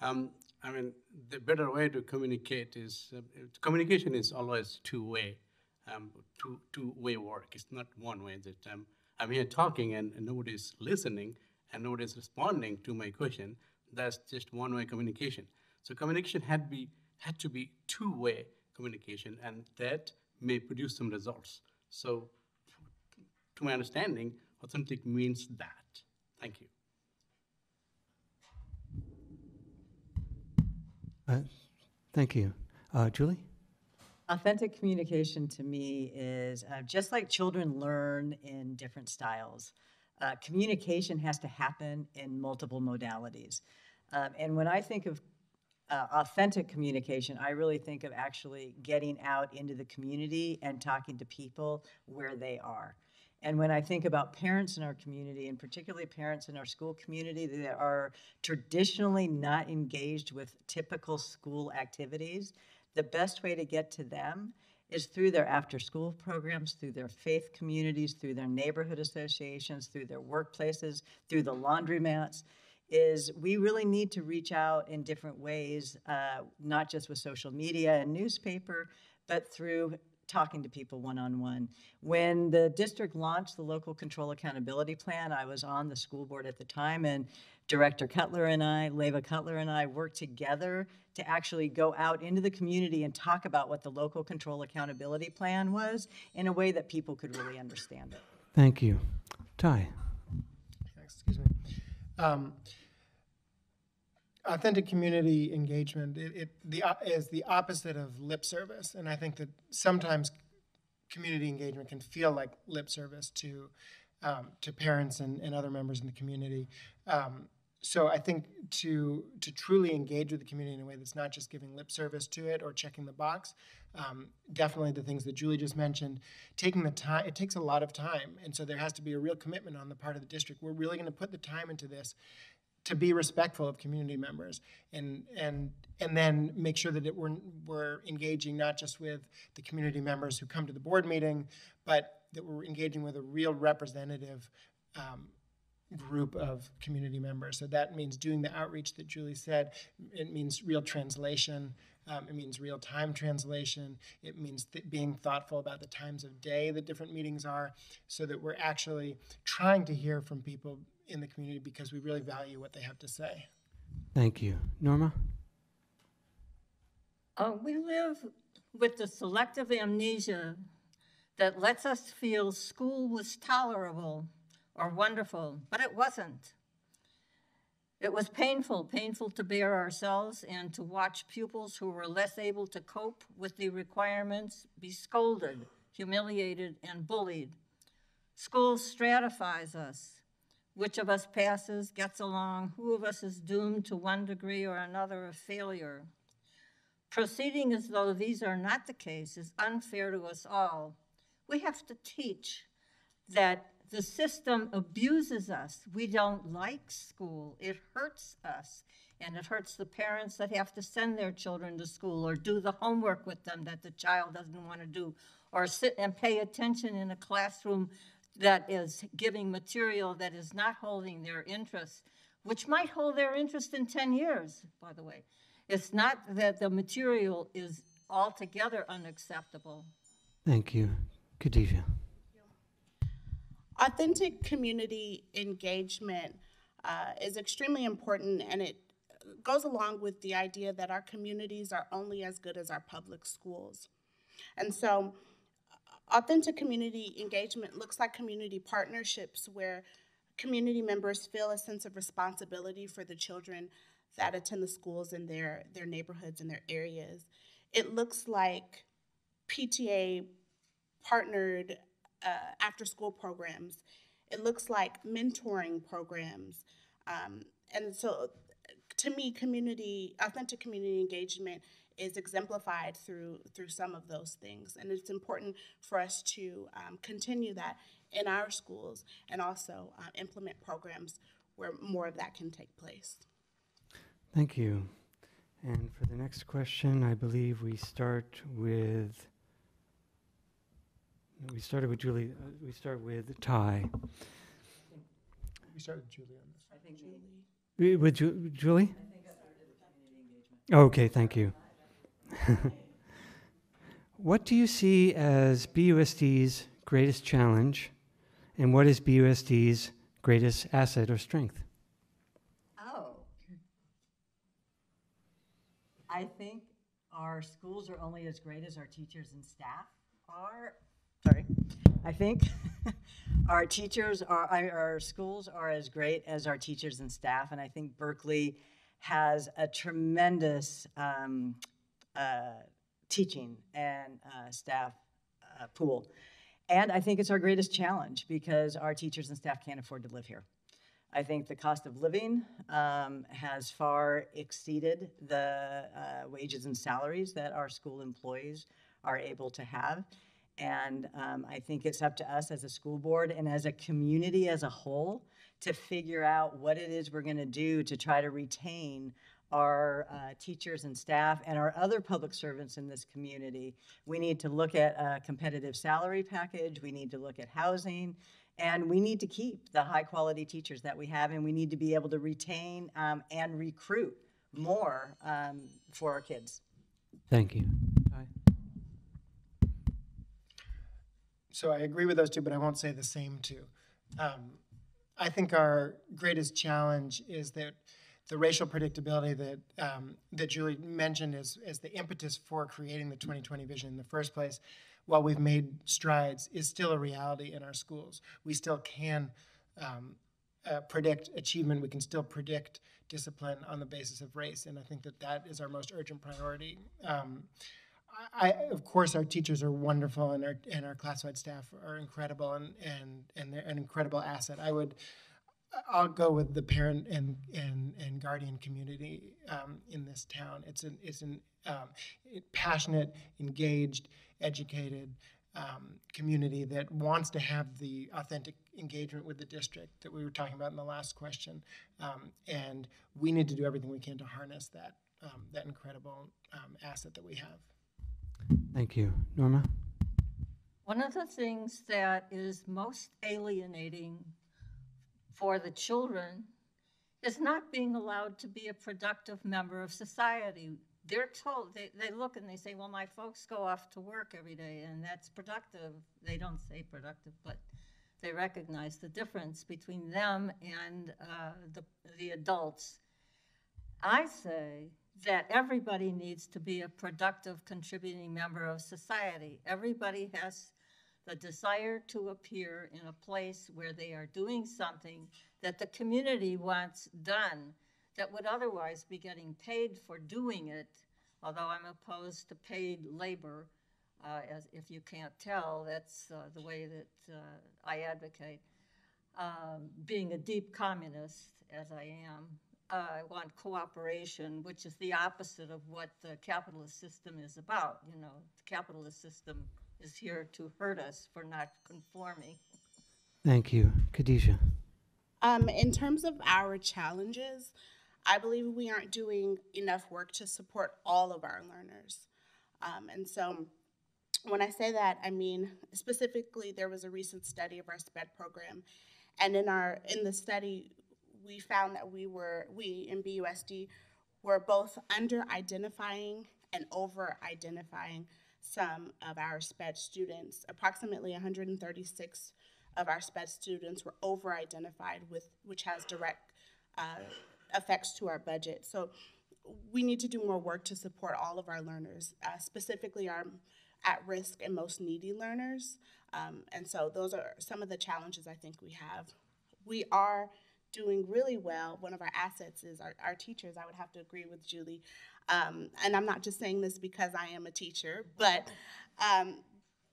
I mean, the better way to communicate is, communication is always two-way work. It's not one way that I'm here talking and nobody's listening and nobody's responding to my question. That's just one-way communication. So communication had to be two-way communication, and that may produce some results. So to my understanding, authentic means that. Thank you. Thank you. Julie? Authentic communication to me is just like children learn in different styles. Communication has to happen in multiple modalities. And when I think of authentic communication, I really think of actually getting out into the community and talking to people where they are. And when I think about parents in our community, and particularly parents in our school community that are traditionally not engaged with typical school activities, the best way to get to them is through their after-school programs, through their faith communities, through their neighborhood associations, through their workplaces, through the laundromats. Is we really need to reach out in different ways, not just with social media and newspaper, but through talking to people one-on-one. When the district launched the Local Control Accountability Plan, I was on the school board at the time, and Director Cutler and I, Leva Cutler and I, worked together to actually go out into the community and talk about what the Local Control Accountability Plan was in a way that people could really understand it. Thank you. Ty? Excuse me. Authentic community engagement is the opposite of lip service, and I think that sometimes community engagement can feel like lip service to parents and other members in the community. So I think to truly engage with the community in a way that's not just giving lip service to it or checking the box, definitely the things that Julie just mentioned, taking the time, it takes a lot of time. And so there has to be a real commitment on the part of the district. We're really going to put the time into this to be respectful of community members and then make sure that we're engaging not just with the community members who come to the board meeting, but that we're engaging with a real representative group of community members. So that means doing the outreach that Julie said. It means real translation. It means real-time translation. It means being thoughtful about the times of day that different meetings are, so that we're actually trying to hear from people in the community because we really value what they have to say. Thank you. Norma? We live with the selective amnesia that lets us feel school was tolerable or wonderful, but it wasn't. It was painful to bear ourselves and to watch pupils who were less able to cope with the requirements be scolded, humiliated, and bullied. School stratifies us. Which of us passes, gets along, who of us is doomed to one degree or another of failure. Proceeding as though these are not the case is unfair to us all. We have to teach that the system abuses us. We don't like school. It hurts us. And it hurts the parents that have to send their children to school or do the homework with them that the child doesn't want to do, or sit and pay attention in a classroom that is giving material that is not holding their interest, which might hold their interest in 10 years, by the way. It's not that the material is altogether unacceptable. Thank you. Khadijah. Authentic community engagement is extremely important, and it goes along with the idea that our communities are only as good as our public schools. And so authentic community engagement looks like community partnerships where community members feel a sense of responsibility for the children that attend the schools in their neighborhoods and their areas. It looks like PTA partnered after-school programs. It looks like mentoring programs. And so to me, authentic community engagement is exemplified through some of those things. And it's important for us to continue that in our schools and also implement programs where more of that can take place. Thank you. And for the next question, I believe we started with Julie. We start with Ty. We started with Julie on this. I think Julie. With Julie? I think I started with community engagement. Okay, thank you. What do you see as BUSD's greatest challenge, and what is BUSD's greatest asset or strength? Oh. I think our schools are only as great as our teachers and staff are. Sorry. I think our schools are as great as our teachers and staff, and I think Berkeley has a tremendous teaching and staff pool. And I think it's our greatest challenge because our teachers and staff can't afford to live here. I think the cost of living has far exceeded the wages and salaries that our school employees are able to have. And I think it's up to us as a school board and as a community as a whole to figure out what it is we're going to do to try to retain our teachers and staff and our other public servants in this community. We need to look at a competitive salary package. We need to look at housing. And we need to keep the high quality teachers that we have, and we need to be able to retain and recruit more for our kids. Thank you. So I agree with those two, but I won't say the same two. I think our greatest challenge is that the racial predictability that Julie mentioned as the impetus for creating the 2020 vision in the first place, while we've made strides, is still a reality in our schools. We still can predict achievement. We can still predict discipline on the basis of race, and I think that is our most urgent priority. Of course, our teachers are wonderful, and our classified staff are incredible, and they're an incredible asset. I'll go with the parent and guardian community in this town. It's an passionate, engaged, educated community that wants to have the authentic engagement with the district that we were talking about in the last question, and we need to do everything we can to harness that incredible asset that we have. Thank you. Norma? One of the things that is most alienating for the children is not being allowed to be a productive member of society. They're told, they look and they say, well, my folks go off to work every day and that's productive. They don't say productive, but they recognize the difference between them and the adults. I say that everybody needs to be a productive, contributing member of society. Everybody has the desire to appear in a place where they are doing something that the community wants done that would otherwise be getting paid for doing it, although I'm opposed to paid labor, as if you can't tell, that's the way that I advocate. Being a deep communist, as I am, I want cooperation, which is the opposite of what the capitalist system is about. You know, the capitalist system is here to hurt us for not conforming. Thank you. Khadijah? In terms of our challenges, I believe we aren't doing enough work to support all of our learners. And so when I say that, I mean, specifically, there was a recent study of our SPED program. And in the study, we found that we in BUSD were both under-identifying and over-identifying some of our SPED students. Approximately 136 of our SPED students were over-identified, which has direct effects to our budget. So we need to do more work to support all of our learners, specifically our at-risk and most needy learners. And so those are some of the challenges I think we have. We are doing really well. One of our assets is our teachers. I would have to agree with Julie. And I'm not just saying this because I am a teacher, but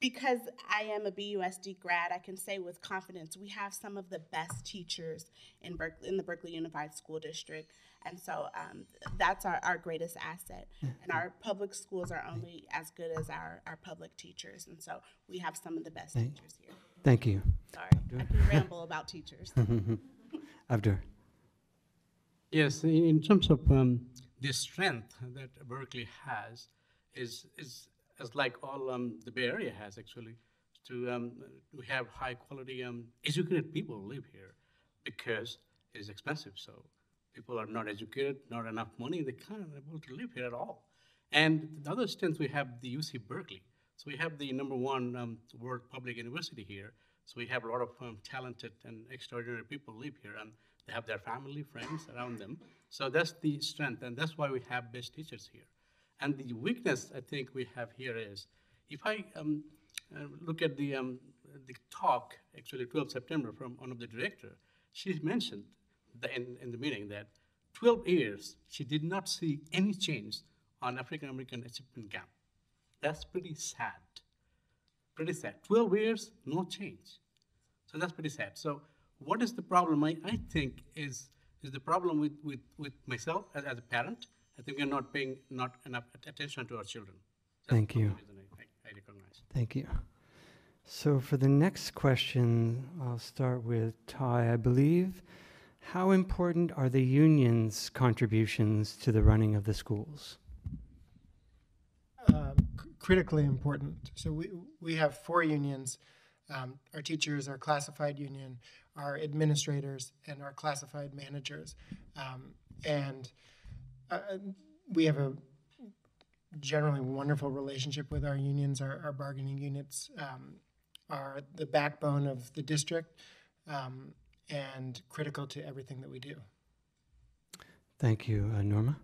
because I am a BUSD grad, I can say with confidence we have some of the best teachers in Berkeley, in the Berkeley Unified School District. And so that's our greatest asset. And our public schools are only as good as our public teachers. And so we have some of the best teachers here. Thank you. Sorry, I can ramble about teachers. Abdur? Yes, in terms of the strength that Berkeley has is like all the Bay Area has actually. We have high quality educated people who live here because it's expensive. So people are not educated, not enough money, they can't able to live here at all. And the other strength, we have the UC Berkeley. So we have the #1 world public university here. So we have a lot of talented and extraordinary people live here, and they have their family, friends around them. So that's the strength, and that's why we have best teachers here. And the weakness I think we have here is, if I look at the talk, actually 12 September from one of the director, she mentioned in the meeting that 12 years, she did not see any change on African American achievement gap. That's pretty sad. Pretty sad. 12 years, no change. So that's pretty sad. So what is the problem? I think is the problem with myself as a parent. I think we're not paying not enough attention to our children. That's Thank you. I recognize. Thank you. So for the next question, I'll start with Ty, I believe. How important are the union's contributions to the running of the schools? Critically important. So we have 4 unions, our teachers, our classified union, our administrators, and our classified managers. And we have a generally wonderful relationship with our unions. Our bargaining units are the backbone of the district and critical to everything that we do. Thank you. Norma?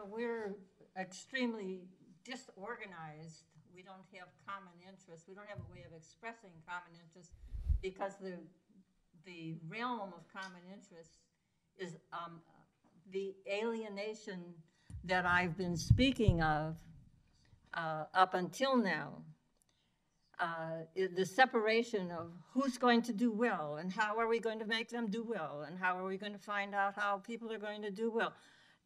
We're extremely disorganized. We don't have common interests. We don't have a way of expressing common interests because the realm of common interests is the alienation that I've been speaking of up until now. the separation of who's going to do well and how are we going to make them do well and how are we going to find out how people are going to do well.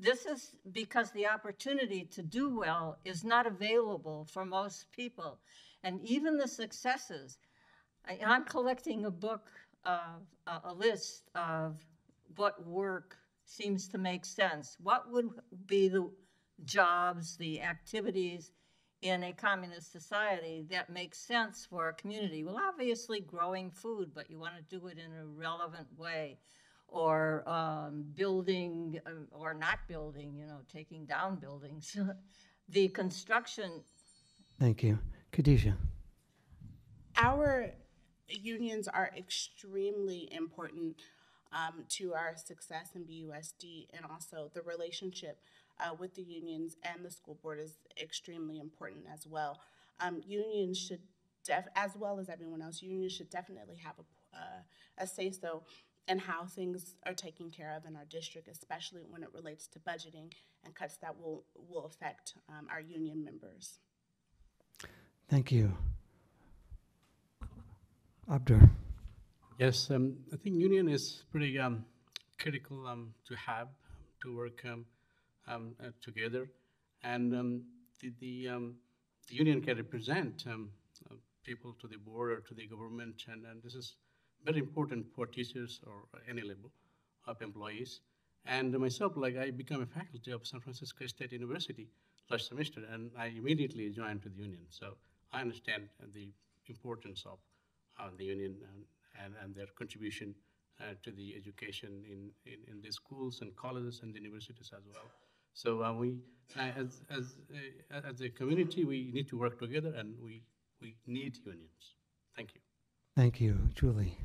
This is because the opportunity to do well is not available for most people. And even the successes, I'm collecting a book, a list of what work seems to make sense. What would be the jobs, the activities in a communist society that makes sense for a community? Well, obviously growing food, but you want to do it in a relevant way. Or building or not building, you know, taking down buildings. The construction. Thank you. Khadijah. Our unions are extremely important to our success in BUSD, and also the relationship with the unions and the school board is extremely important as well. Unions should, as well as everyone else, unions should definitely have a say-so in how things are taken care of in our district, especially when it relates to budgeting and cuts that will affect our union members. Thank you. Abdur. Yes, I think union is pretty critical to have, to work together, and the union can represent people to the board or to the government, and this is very important for teachers or any level of employees. And myself, like I became a faculty of San Francisco State University last semester, and I immediately joined to the union. So I understand the importance of the union and their contribution to the education in the schools and colleges and the universities as well. So we, as a community, we need to work together, and we need unions. Thank you. Thank you. Julie.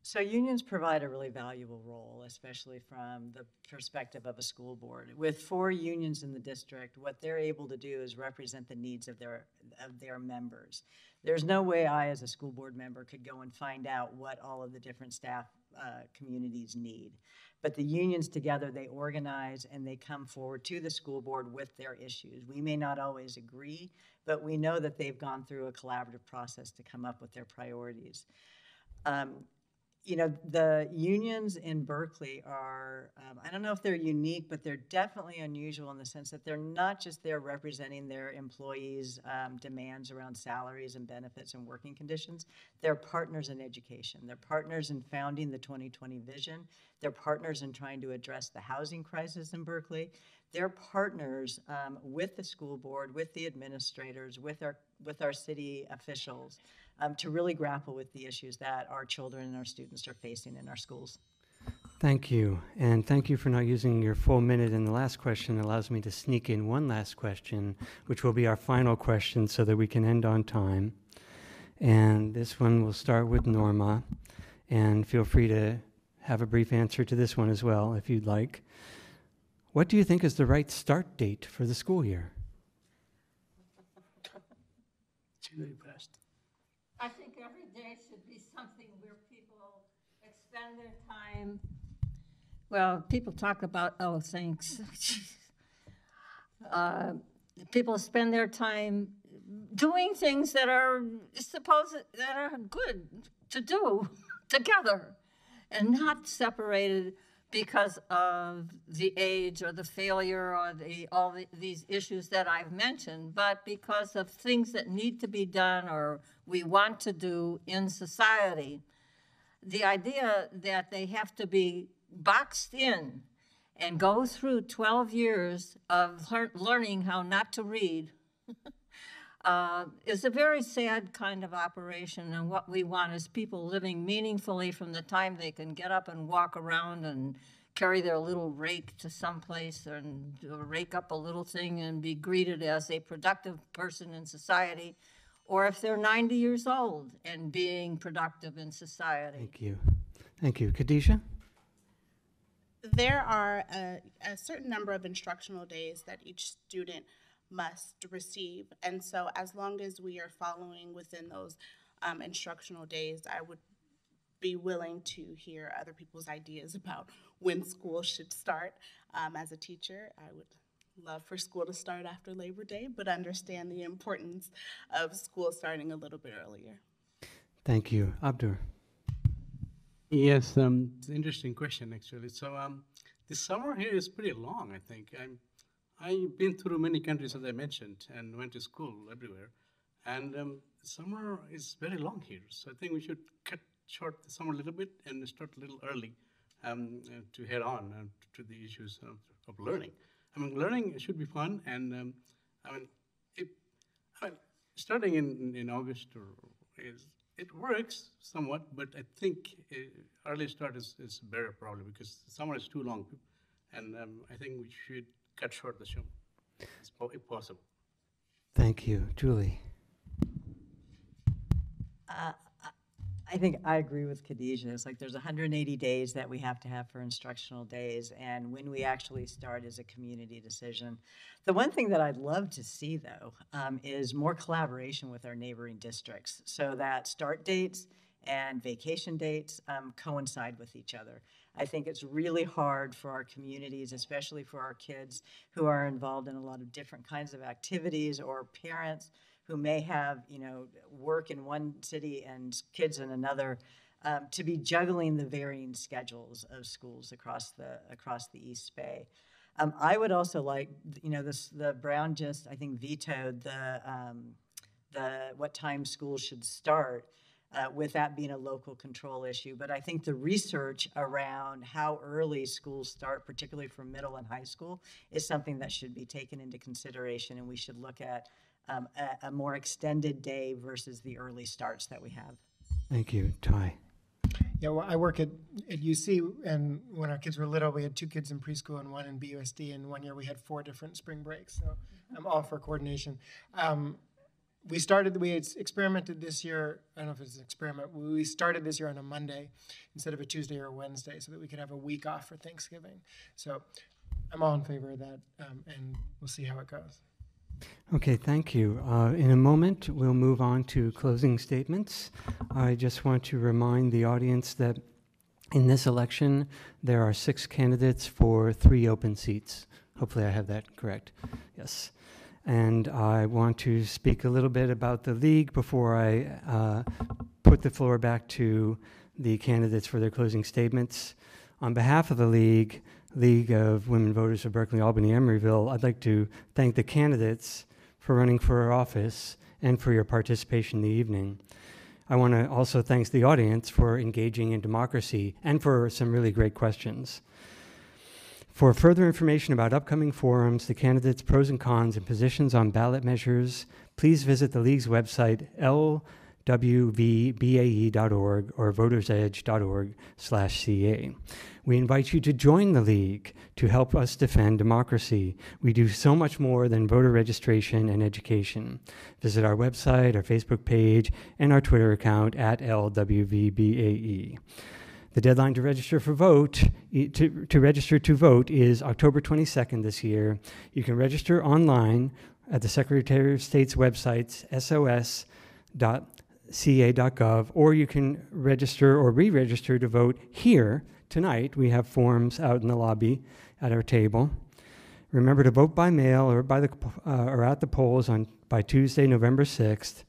So unions provide a really valuable role, especially from the perspective of a school board. With 4 unions in the district, what they're able to do is represent the needs of their members. There's no way I, as a school board member, could go and find out what all of the different staff communities need. But the unions together, they organize and they come forward to the school board with their issues. We may not always agree, but we know that they've gone through a collaborative process to come up with their priorities. You know, the unions in Berkeley are, I don't know if they're unique, but they're definitely unusual in the sense that they're not just there representing their employees' demands around salaries and benefits and working conditions. They're partners in education. They're partners in founding the 2020 vision. They're partners in trying to address the housing crisis in Berkeley. They're partners with the school board, with the administrators, with our city officials, to really grapple with the issues that our children and our students are facing in our schools. Thank you. And thank you for not using your full minute in the last question. It allows me to sneak in one last question, which will be our final question so that we can end on time. And this one will start with Norma. And feel free to have a brief answer to this one as well, if you'd like. What do you think is the right start date for the school year? I think every day should be something where people expend their time. Well, people talk about, oh, thanks. People spend their time doing things that are that are good to do together and not separated because of the age or the failure or these issues that I've mentioned, but because of things that need to be done or we want to do in society. The idea that they have to be boxed in and go through 12 years of learning how not to read is a very sad kind of operation, and what we want is people living meaningfully from the time they can get up and walk around and carry their little rake to someplace and rake up a little thing and be greeted as a productive person in society, or if they're 90 years old and being productive in society. Thank you. Thank you. Khadijah? There are a certain number of instructional days that each student must receive. And so as long as we are following within those instructional days, I would be willing to hear other people's ideas about when school should start. As a teacher, I would love for school to start after Labor Day, but understand the importance of school starting a little bit earlier. Thank you. Abdur. Yes, it's an interesting question actually. So the summer here is pretty long, I think. I've been through many countries, as I mentioned, and went to school everywhere. And summer is very long here. So I think we should cut short the summer a little bit and start a little early to head on to the issues of learning. I mean, learning should be fun, and starting in August it works somewhat, but I think early start is better probably because summer is too long, and I think we should cut short the show, if possible. Thank you. Julie. I think I agree with Khadijah. It's like there's 180 days that we have to have for instructional days, and when we actually start is a community decision. The one thing that I'd love to see, though, is more collaboration with our neighboring districts so that start dates and vacation dates coincide with each other. I think it's really hard for our communities, especially for our kids who are involved in a lot of different kinds of activities, or parents who may have, work in one city and kids in another, to be juggling the varying schedules of schools across the East Bay. I would also like, the Brown just, I think, vetoed the what time schools should start, with that being a local control issue. But I think the research around how early schools start, particularly for middle and high school, is something that should be taken into consideration, and we should look at a more extended day versus the early starts that we have. Thank you. Ty. Yeah, well, I work at UC, and when our kids were little, we had 2 kids in preschool and 1 in BUSD, and one year we had 4 different spring breaks, so I'm all for coordination. We experimented this year, I don't know if it's an experiment, we started this year on a Monday instead of a Tuesday or a Wednesday so that we could have a week off for Thanksgiving. So I'm all in favor of that, and we'll see how it goes. Okay, thank you. In a moment, we'll move on to closing statements. I just want to remind the audience that in this election, there are 6 candidates for 3 open seats. Hopefully I have that correct. Yes. And I want to speak a little bit about the league before I put the floor back to the candidates for their closing statements. On behalf of the League of Women Voters of Berkeley, Albany, Emeryville, I'd like to thank the candidates for running for office and for your participation in the evening. I want to also thank the audience for engaging in democracy and for some really great questions. For further information about upcoming forums, the candidates' pros and cons, and positions on ballot measures, please visit the League's website, lwvbae.org or votersedge.org/ca. We invite you to join the League to help us defend democracy. We do so much more than voter registration and education. Visit our website, our Facebook page, and our Twitter account at LWVBAE. The deadline to register for vote, to register to vote is October 22nd this year. You can register online at the Secretary of State's websites, sos.ca.gov, or you can register or re-register to vote here tonight. We have forms out in the lobby at our table. Remember to vote by mail or or at the polls by Tuesday, November 6th.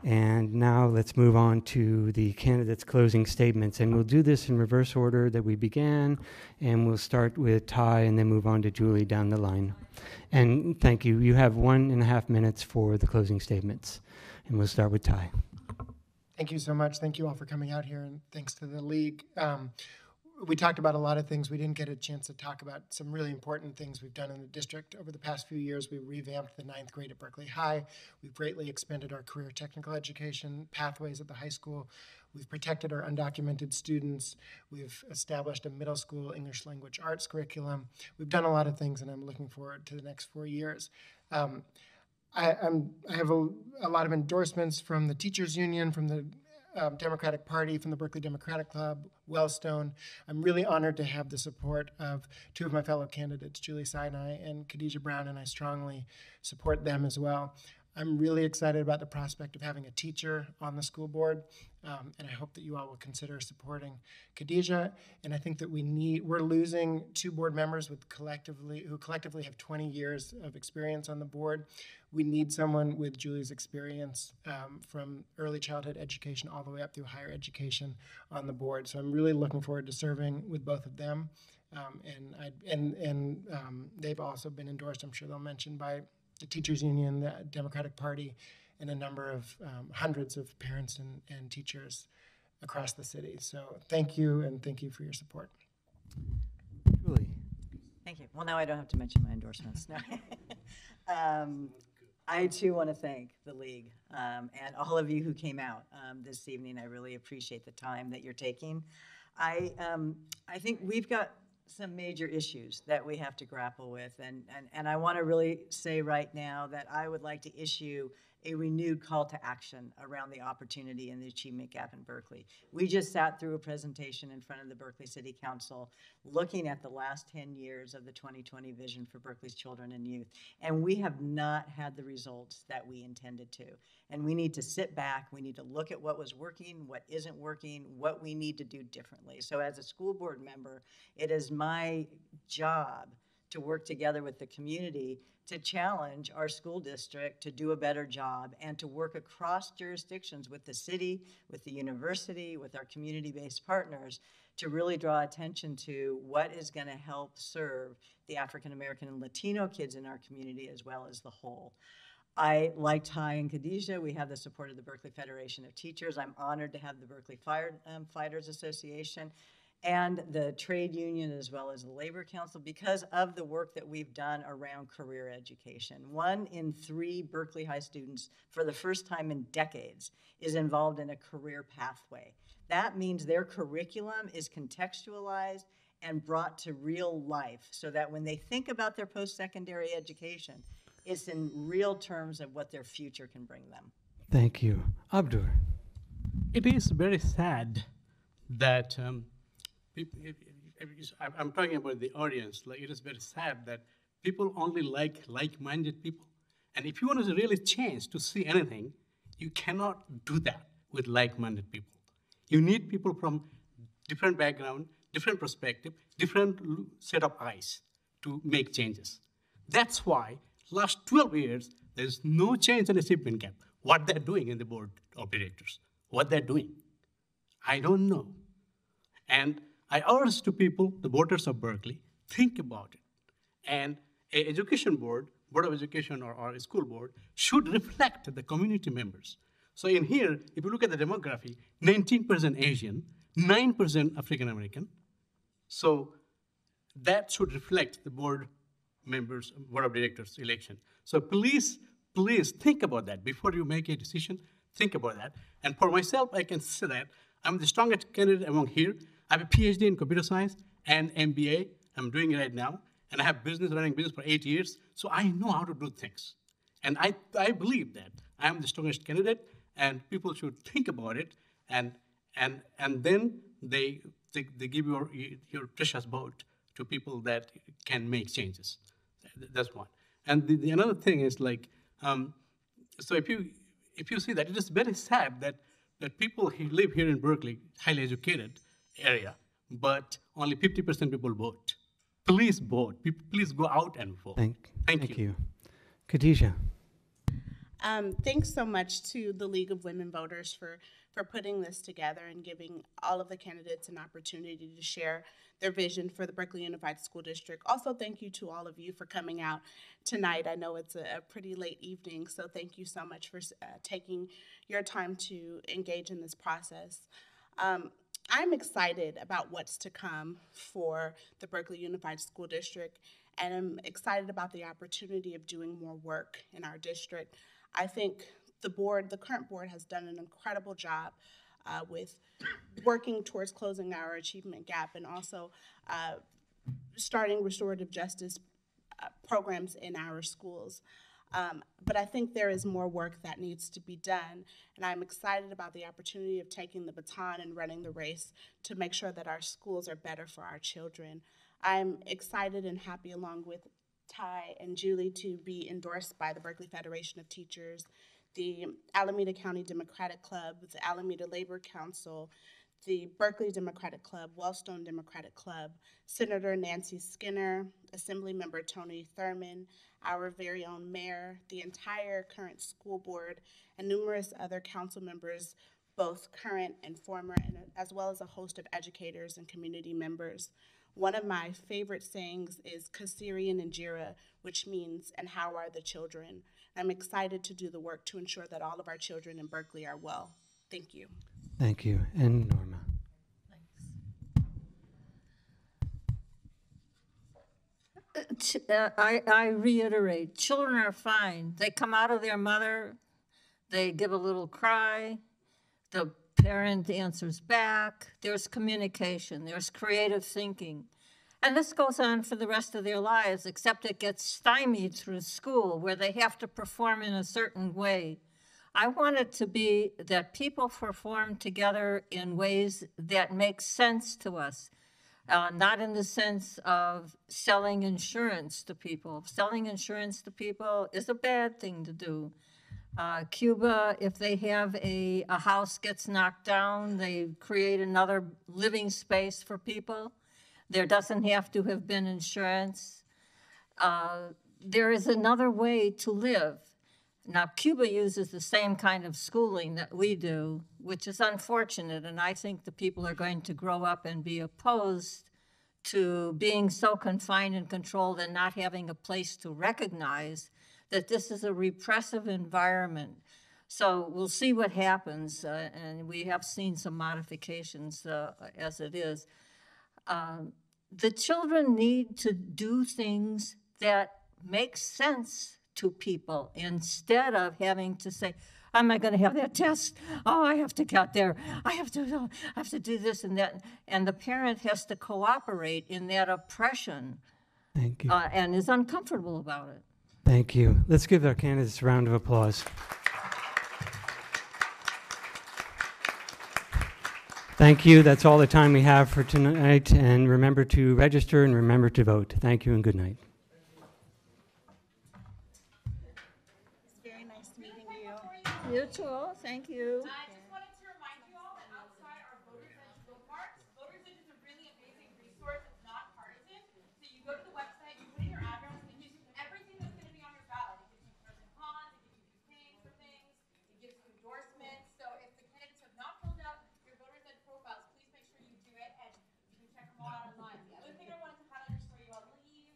And now let's move on to the candidates' closing statements. And we'll do this in reverse order that we began. And we'll start with Ty and then move on to Julie down the line. And thank you. You have 1.5 minutes for the closing statements. And we'll start with Ty. Thank you so much. Thank you all for coming out here, and thanks to the League. We talked about a lot of things. We didn't get a chance to talk about some really important things we've done in the district. Over the past few years, we revamped the 9th grade at Berkeley High. We've greatly expanded our career technical education pathways at the high school. We've protected our undocumented students. We've established a middle school English language arts curriculum. We've done a lot of things, and I'm looking forward to the next 4 years. I have a lot of endorsements from the Teachers Union, from the Democratic Party, from the Berkeley Democratic Club, Wellstone. I'm really honored to have the support of 2 of my fellow candidates, Julie Sinai and Khadijah Brown, and I strongly support them as well. I'm really excited about the prospect of having a teacher on the school board. and I hope that you all will consider supporting Khadijah. And I think that we're losing 2 board members who collectively have 20 years of experience on the board. We need someone with Julie's experience from early childhood education all the way up through higher education on the board. So I'm really looking forward to serving with both of them. And they've also been endorsed, I'm sure they'll mention, by the Teachers Union, the Democratic Party, and a number of hundreds of parents and teachers across the city. So thank you, and thank you for your support. Julie. Thank you. Well, now I don't have to mention my endorsements. No. I too want to thank the League and all of you who came out this evening. I really appreciate the time that you're taking. I think we've got some major issues that we have to grapple with, and I want to really say right now that I would like to issue a renewed call to action around the opportunity and the achievement gap in Berkeley. We just sat through a presentation in front of the Berkeley City Council looking at the last 10 years of the 2020 vision for Berkeley's children and youth, and we have not had the results that we intended to. And we need to sit back, we need to look at what was working, what isn't working, what we need to do differently. So as a school board member, it is my job to work together with the community to challenge our school district to do a better job and to work across jurisdictions with the city, with the university, with our community-based partners to really draw attention to what is going to help serve the African American and Latino kids in our community as well as the whole. I, like Ty and Khadijah, we have the support of the Berkeley Federation of Teachers. I'm honored to have the Berkeley Firefighters Association and the trade union as well as the Labor Council because of the work that we've done around career education. 1 in 3 Berkeley High students, for the first time in decades, is involved in a career pathway. That means their curriculum is contextualized and brought to real life so that when they think about their post-secondary education, it's in real terms of what their future can bring them. Thank you. Abdur. It is very sad that I'm talking about the audience. Like, it is very sad that people only like-minded people. And if you want to really change to see anything, you cannot do that with like-minded people. You need people from different background, different perspective, different set of eyes to make changes. That's why last 12 years, there's no change in achievement gap. What they're doing in the board of directors, what they're doing, I don't know. And I urge to people, the voters of Berkeley, think about it. And an education board of education or a school board should reflect the community members. So in here, if you look at the demography, 19% Asian, 9% African American. So that should reflect the board members, board of directors election. So please think about that before you make a decision. Think about that. And for myself, I can say that I'm the strongest candidate among here. I have a PhD in computer science and MBA. I'm doing it right now. And I have running business for 8 years. So I know how to do things. And I believe that I am the strongest candidate and people should think about it and then they give your precious vote to people that can make changes. That's one. And the another thing is like, so if you see that, it is very sad that people who live here in Berkeley, highly educated area, but only 50% people vote. Please vote. Please go out and vote. Thank you. Khadijah. Thanks so much to the League of Women Voters for putting this together and giving all of the candidates an opportunity to share their vision for the Berkeley Unified School District. Also, thank you to all of you for coming out tonight. I know it's a pretty late evening, so thank you so much for taking your time to engage in this process. I'm excited about what's to come for the Berkeley Unified School District, and I'm excited about the opportunity of doing more work in our district. I think the current board has done an incredible job with working towards closing our achievement gap and also starting restorative justice programs in our schools. But I think there is more work that needs to be done, and I'm excited about the opportunity of taking the baton and running the race to make sure that our schools are better for our children. I'm excited and happy, along with Ty and Julie, to be endorsed by the Berkeley Federation of Teachers, the Alameda County Democratic Club, the Alameda Labor Council, the Berkeley Democratic Club, Wellstone Democratic Club, Senator Nancy Skinner, Assemblymember Tony Thurman, our very own mayor, the entire current school board, and numerous other council members, both current and former, and as well as a host of educators and community members. One of my favorite sayings is Kasiri and Injera, which means, and how are the children? I'm excited to do the work to ensure that all of our children in Berkeley are well. Thank you. Thank you. And Norma. I reiterate, children are fine. They come out of their mother, they give a little cry, the parent answers back, there's communication, there's creative thinking. And this goes on for the rest of their lives, except it gets stymied through school where they have to perform in a certain way. I want it to be that people perform together in ways that make sense to us. Not in the sense of selling insurance to people. Selling insurance to people is a bad thing to do. Cuba, if they have a house gets knocked down, they create another living space for people. There doesn't have to have been insurance. There is another way to live. Now, Cuba uses the same kind of schooling that we do, which is unfortunate, and I think the people are going to grow up and be opposed to being so confined and controlled and not having a place to recognize that this is a repressive environment. So we'll see what happens, and we have seen some modifications as it is. The children need to do things that make sense to people instead of having to say, am I going to have that test? Oh, I have to get there. I have to do this and that. And the parent has to cooperate in that oppression. Thank you. And is uncomfortable about it. Thank you. Let's give our candidates a round of applause. Thank you. That's all the time we have for tonight. And remember to register and remember to vote. Thank you and good night. It's very nice meeting you. You too. Thank you. I just wanted to remind you all that outside our Voters Edge Go Parks, Voters Edge is a really amazing resource. It's not partisan. So you go to the website, you put in your address, and it gives you everything that's going to be on your ballot. It gives you pros and cons, it gives you who's paying for things, it gives you endorsements. So if the candidates have not filled out your Voters Edge profiles, please make sure you do it, and you can check them all out online. The other thing I wanted to highlight before you all leave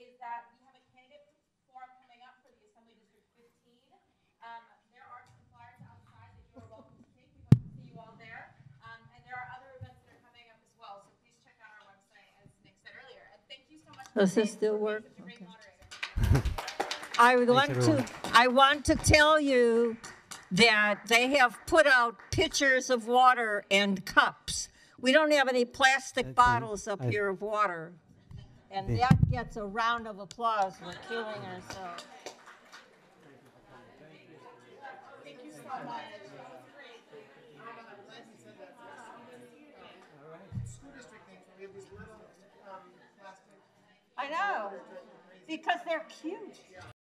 is that we have a candidate forum coming up for the Assembly District 15. There are some flyers outside that you are welcome to take. We hope to see you all there. And there are other events that are coming up as well. So please check out our website, as Nick said earlier. And thank you so much for Does this still work? being such a great Okay. moderator. I want to tell you that they have put out pitchers of water and cups. We don't have any plastic bottles up here of water. And that gets a round of applause. We're killing ourselves. Thank you so much. School district things, we have these little plastic. I know, because they're cute.